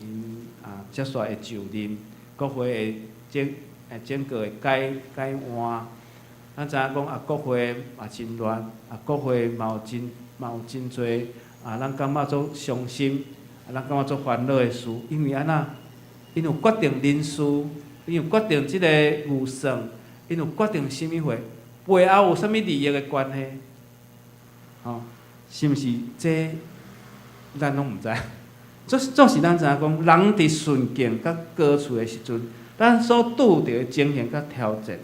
D: 因接续会就任，国会会整个会改换。咱知影讲国会嘛真乱，国会嘛有真侪咱感觉足伤心，咱感觉足烦恼的事，因为安那，因有决定人事，因有决定即个预算，因有决定甚物货，背后有啥物利益的关系？是毋是这咱拢毋知？总是咱知影讲，人伫顺境甲高处的时阵，咱所拄着的情形甲挑战，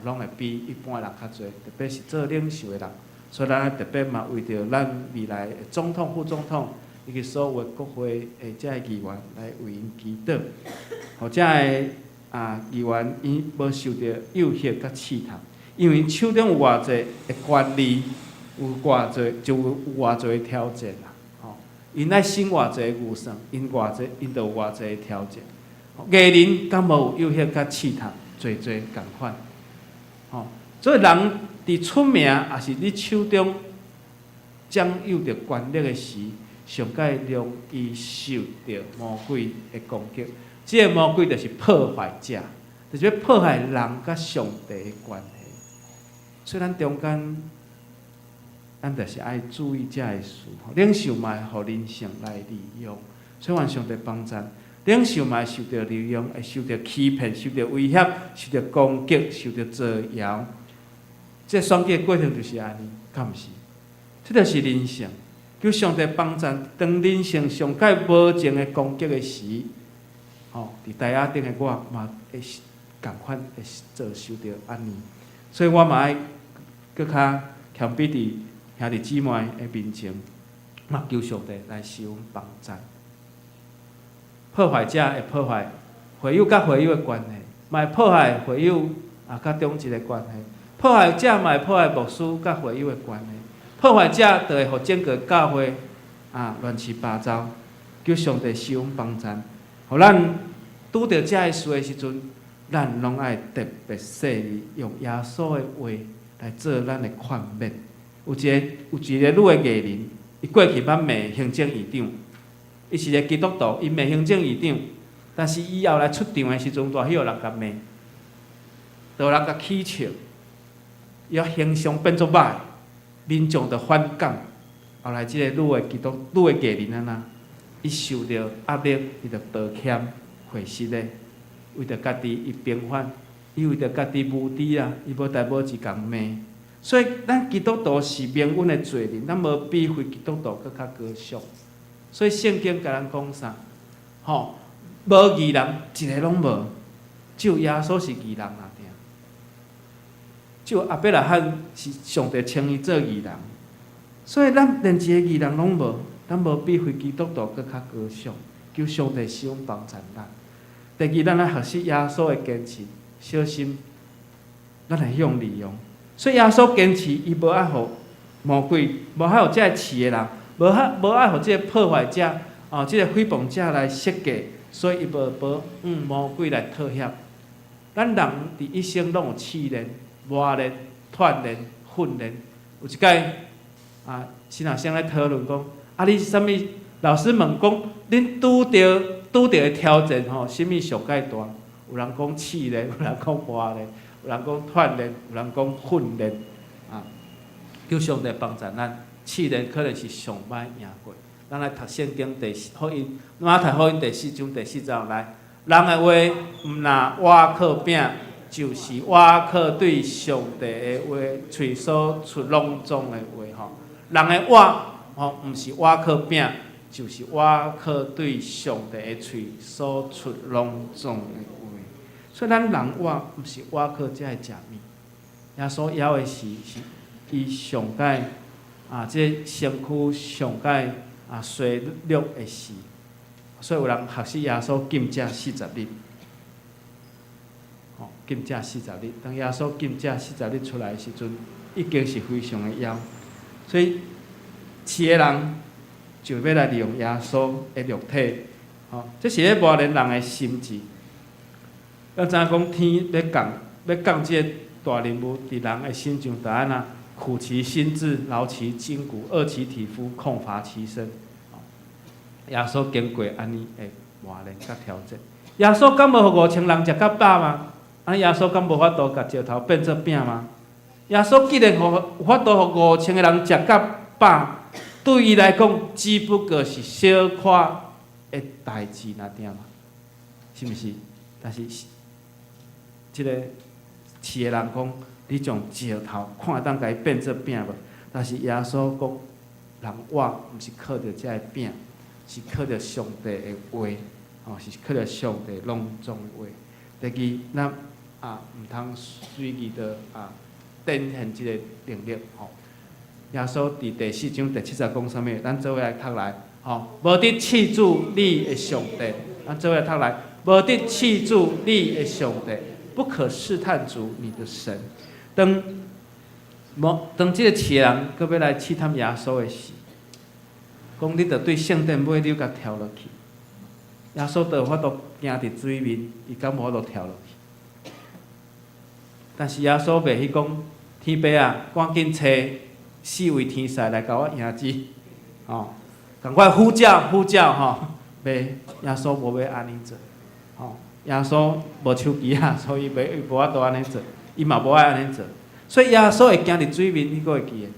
D: 拢会比一般人较侪，特别是做领袖的人。所以咱特别嘛，为着咱未来的总统、副总统，以及所有的国会的遮个议员来为因祈祷，或者个议员因无受到诱胁甲试探，因为手中有偌济的权利，有偌济就有偌济的挑战啦。因爱省偌济预算，因就有偌济挑战。艺人敢无有诱胁甲试探，侪共款。所以人伫出名，也是你手中掌有着权力的时，上界容易受到魔鬼的攻击。这个魔鬼就是破坏者，就是要破坏人甲上帝的关系。所以咱中间，咱就是爱注意这个事。领袖嘛会互人性来利用，所以愿上帝帮助。领袖嘛会受到利用，会受到欺骗，受到威胁，受到攻击，受到造谣。这选举的过程就是安尼，敢毋是？这就是人性。求上帝帮助，当人性上界无情的攻击的时，伫台下顶的我嘛会共款会受到安尼。所以我嘛爱搁较谦卑伫兄弟姊妹的面前，嘛求上帝来施恩帮助。破坏者会破坏会友甲会友的关系，嘛会破坏会友甲中职的关系。破坏者嘛会破坏牧师甲会友的关系，破坏者就会互整个教会乱七八糟。求上帝施恩帮助，互咱拄着这个事的时阵，咱拢爱特别细腻，用耶稣的话来做咱的劝勉。有一个女的艺人，伊过去捌骂行政院长，伊是一个基督徒，伊骂行政院长，但是伊后来出场的时阵，大许有人甲骂，有人甲起笑。伊形象变作歹，民众就反感。后来即个女的艺人安那，伊受到压力，伊就道歉悔失咧，为着家己伊平反，伊为着家己无知啊，伊无代无志共骂。所以咱基督徒是命运的罪人，咱无比非基督徒搁较高尚。所以圣经甲咱讲啥？无义人一个拢无，只有耶稣是义人啦。只有阿伯拉罕是上帝称伊做义人，所以咱连一个义人拢无，咱无比非基督徒搁较高尚，求上帝施恩帮助咱。第二，咱来学习耶稣的坚持，小心，咱会用利用。所以耶稣坚持，伊无爱互魔鬼，无爱互这个饲的人，无爱互这个破坏者，这个诽谤者来设计，所以伊无魔鬼来套协。咱人伫一生拢有试炼。磨练、锻炼、训练，有一届新学生咧讨论讲，你是啥物？老师问讲，恁拄着的挑战啥物上界大？有人讲试炼，有人讲磨练，有人讲锻炼，有人讲训练。求上帝帮助咱，试炼可能是上歹赢过。咱来读圣经福音，马太福音第4章第40来，人的话毋若瓦靠饼。就是我靠对上帝的话，喙所出隆重的话人的话毋是我靠饼，就是我靠对上帝的喙所出隆重的话。所以咱人话毋是我靠才会食物，耶稣要的是伊上界这身躯上界衰弱会死，所以有人学习耶稣禁食40日，禁食40日。当耶稣禁食40日出来的时阵，已经是非常的枵，所以饲的人就要来利用耶稣的肉体，这是咧磨练人的心智。咱知影讲天要降这个大任务伫人的心上，就安那苦其心志，劳其筋骨，饿其体肤，空乏其身。耶稣经过安尼的磨练甲调整。耶稣敢无互5000人食到饱吗？耶稣敢无法度甲石头变做饼吗？耶稣既然有法度互5000个人食到饱，对伊来讲，只不过是小可的代志那点嘛，是毋是？但是，即个饲的人讲，你将石头看会当甲伊变做饼无？但是耶稣讲，人活毋是靠着遮个饼，是靠着上帝的话，是靠着上帝隆重的话。第二，咱毋通随意的展现即个能力，耶稣伫第4章第70讲啥物？咱做伙来读来，无得赐主你的上帝，咱做伙来读来，无得赐主你的上帝，不可试探主你的神。当即个饲人搁要来试探耶稣的时，讲你着对圣殿尾你甲跳落去，耶稣就有法度行伫水面，伊敢无法度跳落去？但是耶稣袂去讲，天父啊，赶紧找4位天使来甲我迎接，赶快呼叫，袂，耶稣无要安尼做，耶稣无手机所以无法度安尼做，伊嘛无爱安尼做，所以耶稣会行伫水面，你阁会记得袂？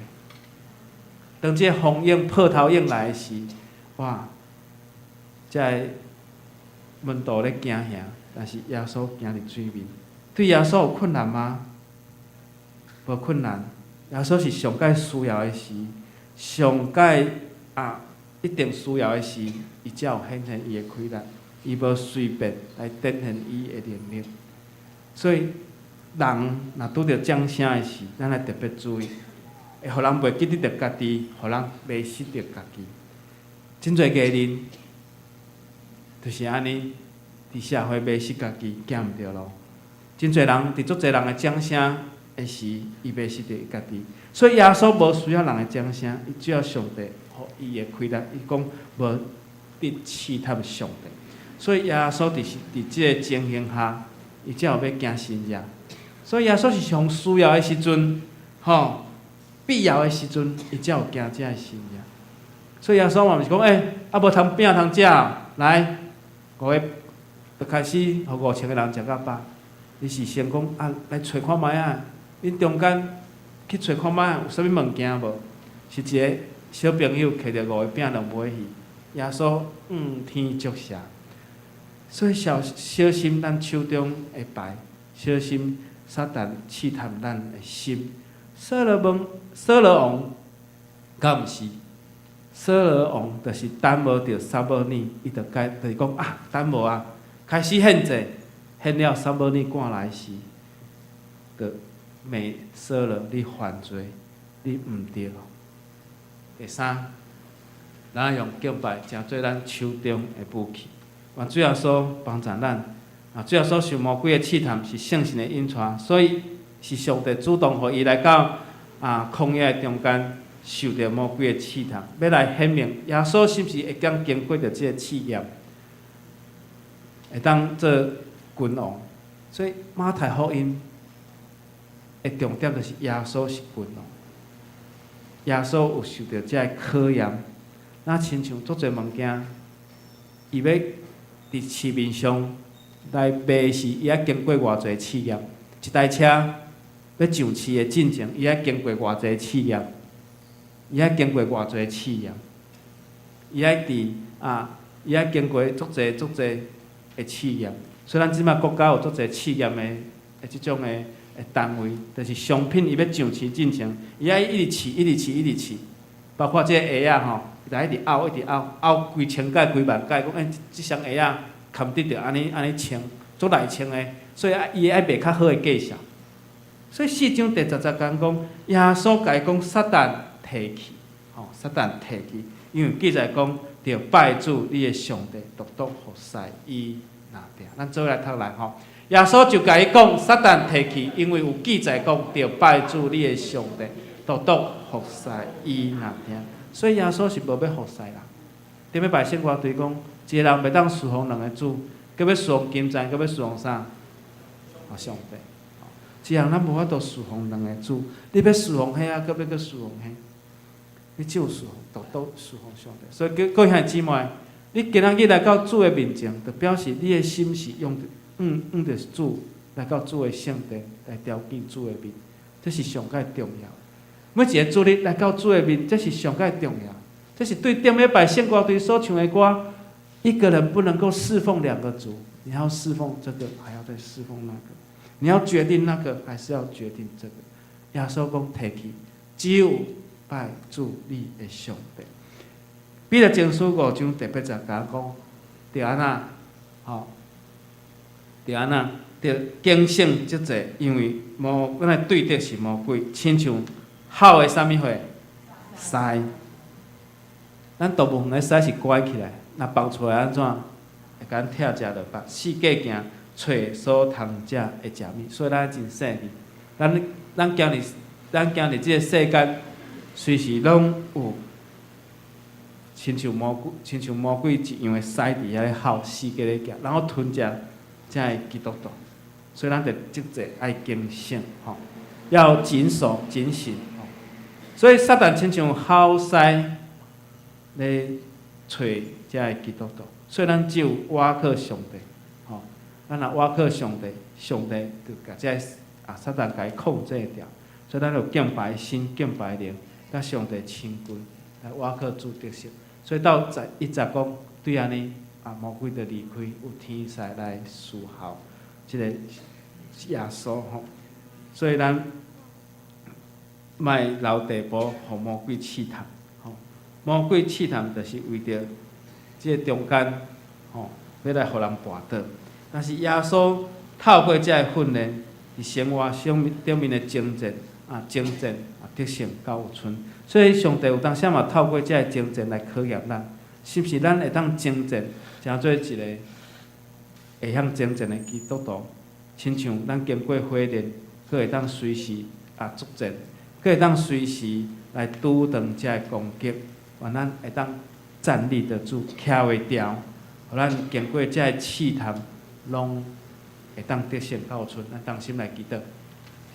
D: 当这风涌、波涛涌来时，哇，这门徒咧惊吓，但是耶稣行伫水面，对耶稣有困难吗？无困难。耶稣是上界需要的时，上界一定需要的时，伊才有显现伊的开力，伊无随便来展现伊的能力。所以人若拄着掌声的时，咱来特别注意，会互人袂记得着家己，互人迷失着家己。真侪艺人就是安尼，伫社会迷失家己，行毋着路。真侪人伫足侪人的掌声的时，伊迷失着伊家己。所以耶稣无需要人的掌声，伊只要上帝互伊的开力。伊讲无得试探上帝。所以耶稣伫即个情形下，伊才有要行神迹。所以耶稣是上需要的时阵，必要的时阵，伊才有行这个神迹。所以耶稣嘛毋是讲，无通饼通食，来，各位就开始互5000个人食到饱。伊是先讲来找看卖啊，恁中间去找看卖有啥物物件无？是一个小朋友摕着5个饼2尾鱼，耶稣天足谢。所以小心咱手中的牌，小心撒旦试探咱的心。扫罗王，敢毋是？扫罗王就是等无着撒母耳，伊就是讲等无开始献祭。献了撒母耳赶来时，就骂扫罗你犯罪，你毋对。第三，咱用敬拜成做咱手中的武器。主耶稣帮助咱，主耶稣受魔鬼的试探是圣神的引带，所以是上帝主动互伊来到曠野的中间，受着魔鬼的试探，要来显明耶稣是毋是会当经过着这个试验，会当做君王。所以马太福音的重点就是耶稣是君王，耶稣有受到这个考验。那亲像足侪物件，伊要伫市面上来卖时，伊要经过偌侪试验。一台车要上市的进程，伊要经过偌侪试验，伊要经过偌侪试验，伊要经过足侪的试验。所以咱即摆国家有足侪试验的即种的单位，就是商品伊要上市进程，伊要一直试，包括即个鞋啊来一直拗几千届、几万届，讲即双鞋啊，堪得着安尼穿，足耐穿的，所以伊爱卖较好的介绍。所以4章第10讲，耶稣甲伊讲撒旦提去，撒旦提去，因为记载讲，着拜主你的上帝，独独服侍伊那定。咱做来读来吼，耶稣就甲伊讲，撒旦提去，因为有记载讲，着拜主你的上帝，独独服侍伊那定。所以耶稣是无要服侍人。踮咧拜圣歌对讲，一个人袂当侍奉两个主，佮要侍奉金钱，佮要侍奉啥？上帝。一样咱无法度侍奉两个主，你要侍奉遐啊，佮要侍奉遐，你只有侍奉，独独侍奉上帝。所以各位兄弟姊妹，你今仔日来到主的面前，就表示你的心是用着主来到主的圣地来朝见主的面，这是上界重要。每一个主日来到主的面，这是上界重要。这是对踮咧拜圣歌队所唱的歌，一个人不能够侍奉两个主，你要侍奉这个，还要再侍奉那个。你要决定那个，还是要决定这个？耶稣讲提起，只有拜主你的上帝。彼得前书5章特别就讲，着安那，吼，着安那，着警醒即济，因为咱的对敌是魔鬼，亲像好的啥物货狮。咱大部分的狮是关起来，若放出来安怎？会甲咱拆食落腹，四界行，找所通食会食物。所以咱真细腻。咱今日即个世间，随时拢有，亲像魔鬼一样的狮伫遐咧吼，四界咧行，然后吞食才会基督徒。所以咱着即济爱警醒吼，要谨守警醒吼。所以撒旦亲像好狮。咧找才会基督徒，所以咱只有倚靠上帝，吼，咱若倚靠上帝，上帝就甲这撒旦甲伊控制掉，所以咱有敬拜心、敬拜灵，甲上帝亲近，来倚靠主得胜。所以到11讲，对安尼魔鬼就离开，有天使来侍候即个耶稣吼。所以咱莫留地步，互魔鬼试探。魔鬼试探，就是为着即个中间，吼，要来互人绊倒。但是耶稣透过这个训练，伫生活顶面的征战，得胜到有存。所以上帝有当时嘛透过这个征战来考验咱，是毋是咱会当征战，成做一个会晓征战的基督徒？亲像咱经过火炼，佫会当随时作战，佫会当随时来拄挡这个攻击。愿咱会当站立得住，徛袂牢，互咱经过这个试探，拢会当得胜到存。咱当心来祈祷，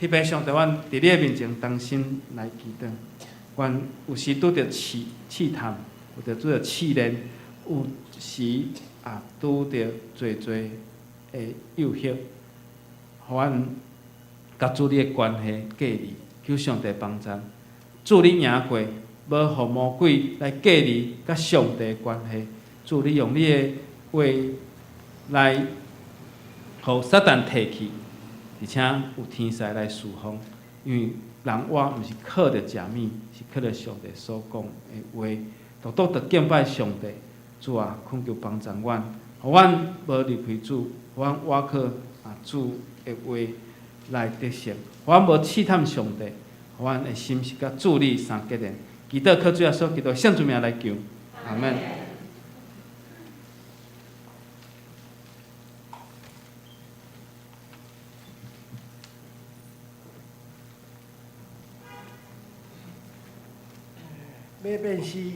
D: 迄边上帝，阮伫你的面前当心来祈祷。阮有时拄着试探，有着拄着试炼，有时拄着侪的诱惑，互阮甲主你的关系建立，求上帝帮助，主你赢过。无互魔鬼来隔离甲上帝的关系，主你用你的话来，互撒旦提去，而且有天使来侍奉。因为人活毋是靠着食物，是靠着上帝所讲的话，独独着敬拜上帝。主啊，恳求帮助阮，互阮无离开主，互阮倚靠主的话来得胜，互阮无试探上帝，互阮的心是甲主你相结连。祈祷靠主耶稣基督圣主名来求，阿门。
C: 要变诗，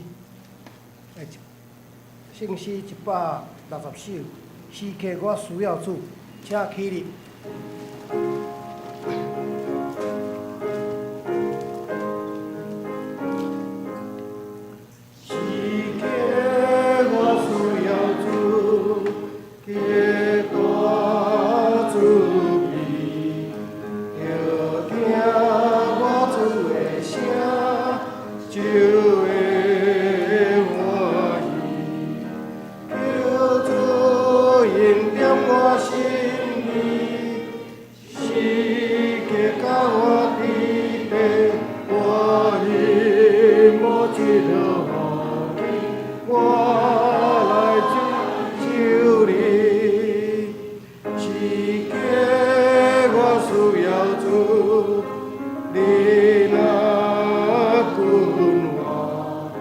C: 圣诗160首，诗客我需要主，请起立。
B: 你若阮我，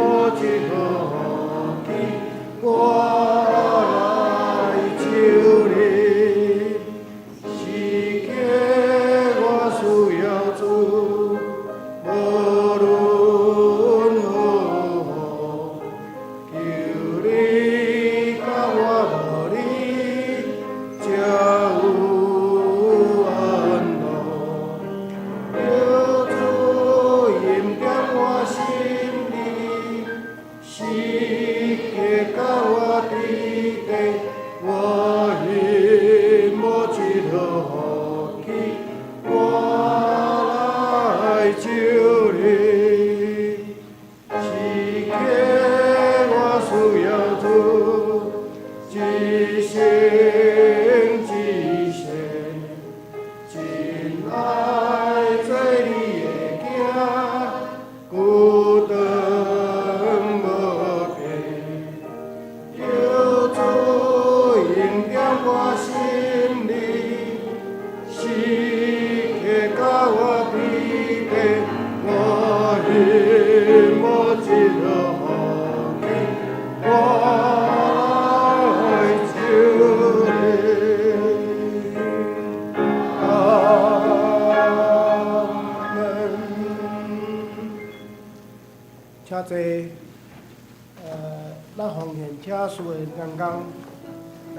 C: 无一落去，我来救你。时刻我需要主，无论何物，求你甲我无你，才有安乐。有主引点我心里，时刻甲我伫地，我因无一落去，我来救你。时刻我需要主，一生一世，真爱做你的囝，孤单无边。有主引点我心里，时刻甲我伫地，我因无一落去，我来救你。阿门。请坐。咱奉献车书的刚刚来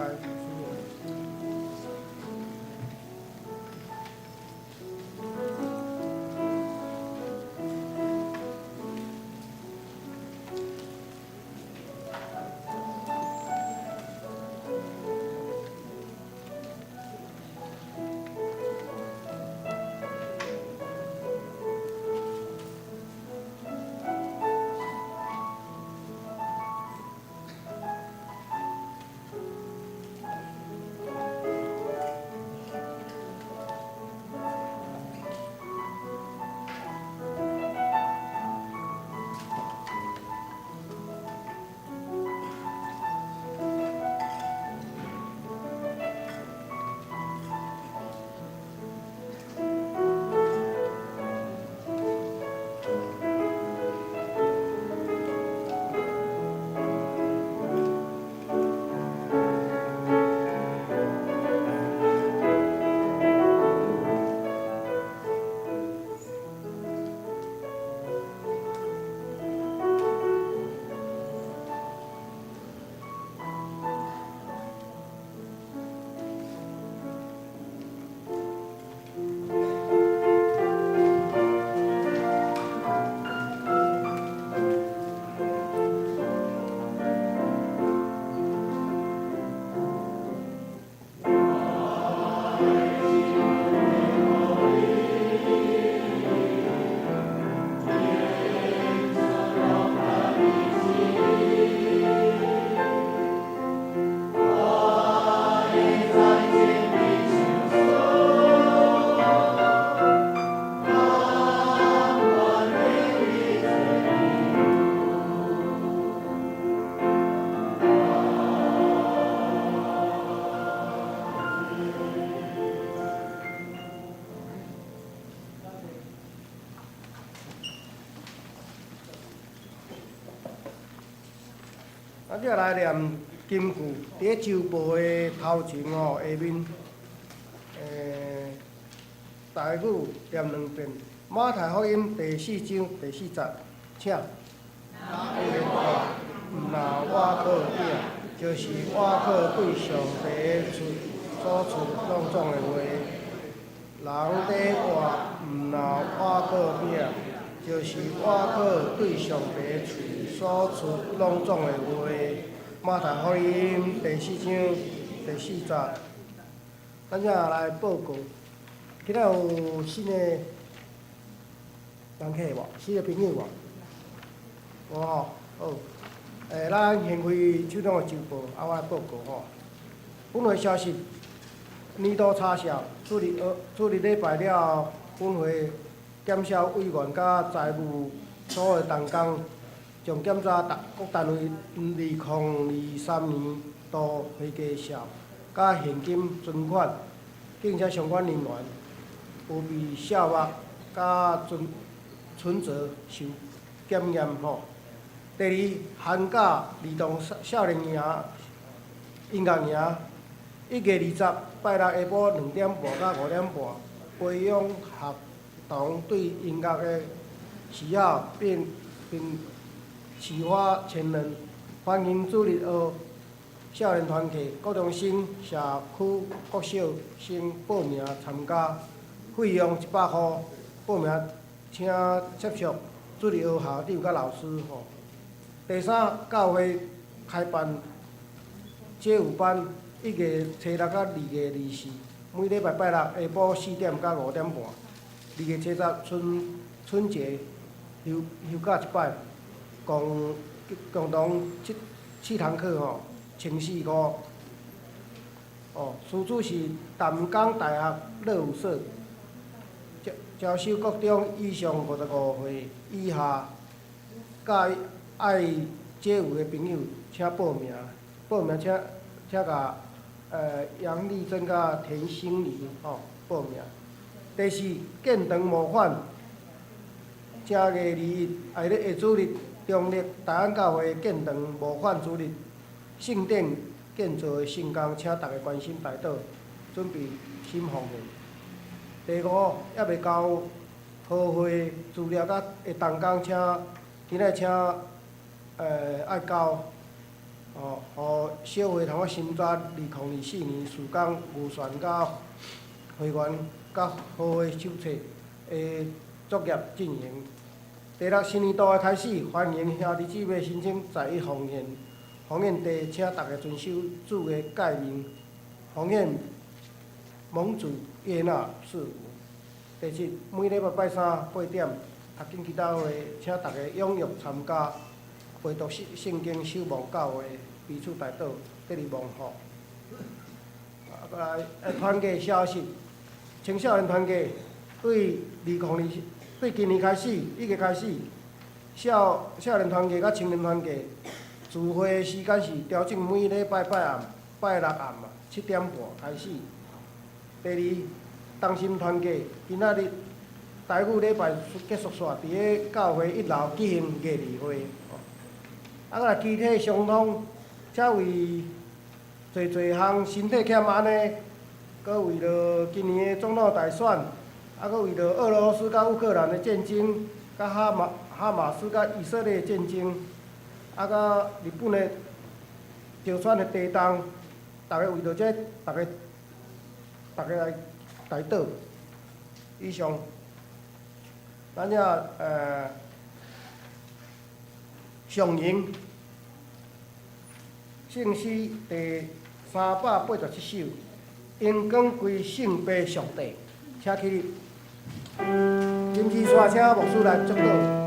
C: 你来念金句，伫周报的头前吼下面，大语念2遍。马太福音第4章第4节，请。那我靠饼，就是我靠对上帝所出朗诵的话。人在活，毋拿我靠饼，就是我靠对上帝所出朗诵的话。马太福音第4章第4节，咱只来报告。今仔有新的人客无？新的朋友无？无吼，好。咱先开手中的周报，我来报告吼。本会消息，年度查销，处理礼拜了，本会检销委员甲财务所的同工，将检查各单位2023年度会计销甲现金存款，并且相关人员有被销目甲存折受检验吼。第二，寒假儿童少年营、音乐营，1月20拜六下晡2点半到5点半，培养学童对音乐的喜好，并启发潜能。欢迎主日学少年团体、高中生、社区国小生报名参加，费用100块。报名请接触主日学校长甲老师吼。第三，教会开办街舞班，1月初6到2月24，每礼拜拜六下晡4点到5点半。2月初10春节休假一摆，共同7堂课吼，1400块。哦，师资是淡江大学乐舞社，招收各种以上55岁以下，佮爱街舞的朋友，请报名。报名请甲杨丽珍甲田心怡吼报名。第四，建堂模范，正月21下主日，中立大安教会建堂模范主日，圣殿建造的成功，请大家关心代祷，准备新奉献。第五，还未交好会资料，甲会动工今仔请爱交互小会通新抓2024年曙光预算甲会员甲好会手册的作业进行。第六，新年度的开始，欢迎兄弟姊妹申请在1奉献。奉献地，请大家遵守主的诫命。奉献蒙主悦纳事务。第七，每礼拜拜三8点读经祈祷会，请大家踊跃参加，陪读圣经、守望教会，彼此代祷，得力蒙福。过来团契消息，青少年团契对今年开始，1月开始，少年团契甲青年团契聚会的时间是调整每礼拜拜六暗7点半开始。第二，同心团契今仔日台语礼拜结束煞，伫个教会1楼举行月例会。来集体相通，才为侪项身体欠安尼，搁为着今年的总统大选，搁为着俄罗斯甲乌克兰的战争，甲哈马斯甲以色列的战争，甲日本的朝鲜的地动，大家为着这，大家来代祷。以上，咱遮上营圣诗第387首，荣光归圣父上帝，请起立。今次山请牧师来祝祷。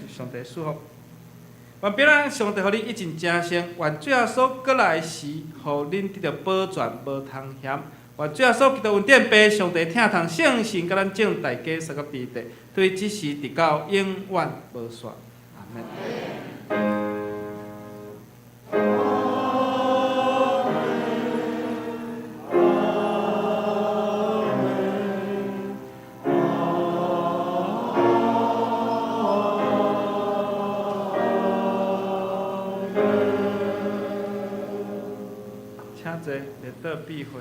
E: 上帝祝福，愿别人上帝互你一尽正生，愿最后所过来时，互恁得到保全无通险。愿最后所基督恩典被上帝听从圣神，甲咱众大家三个地地，对即时直到永远无煞。阿门。列岛避讳。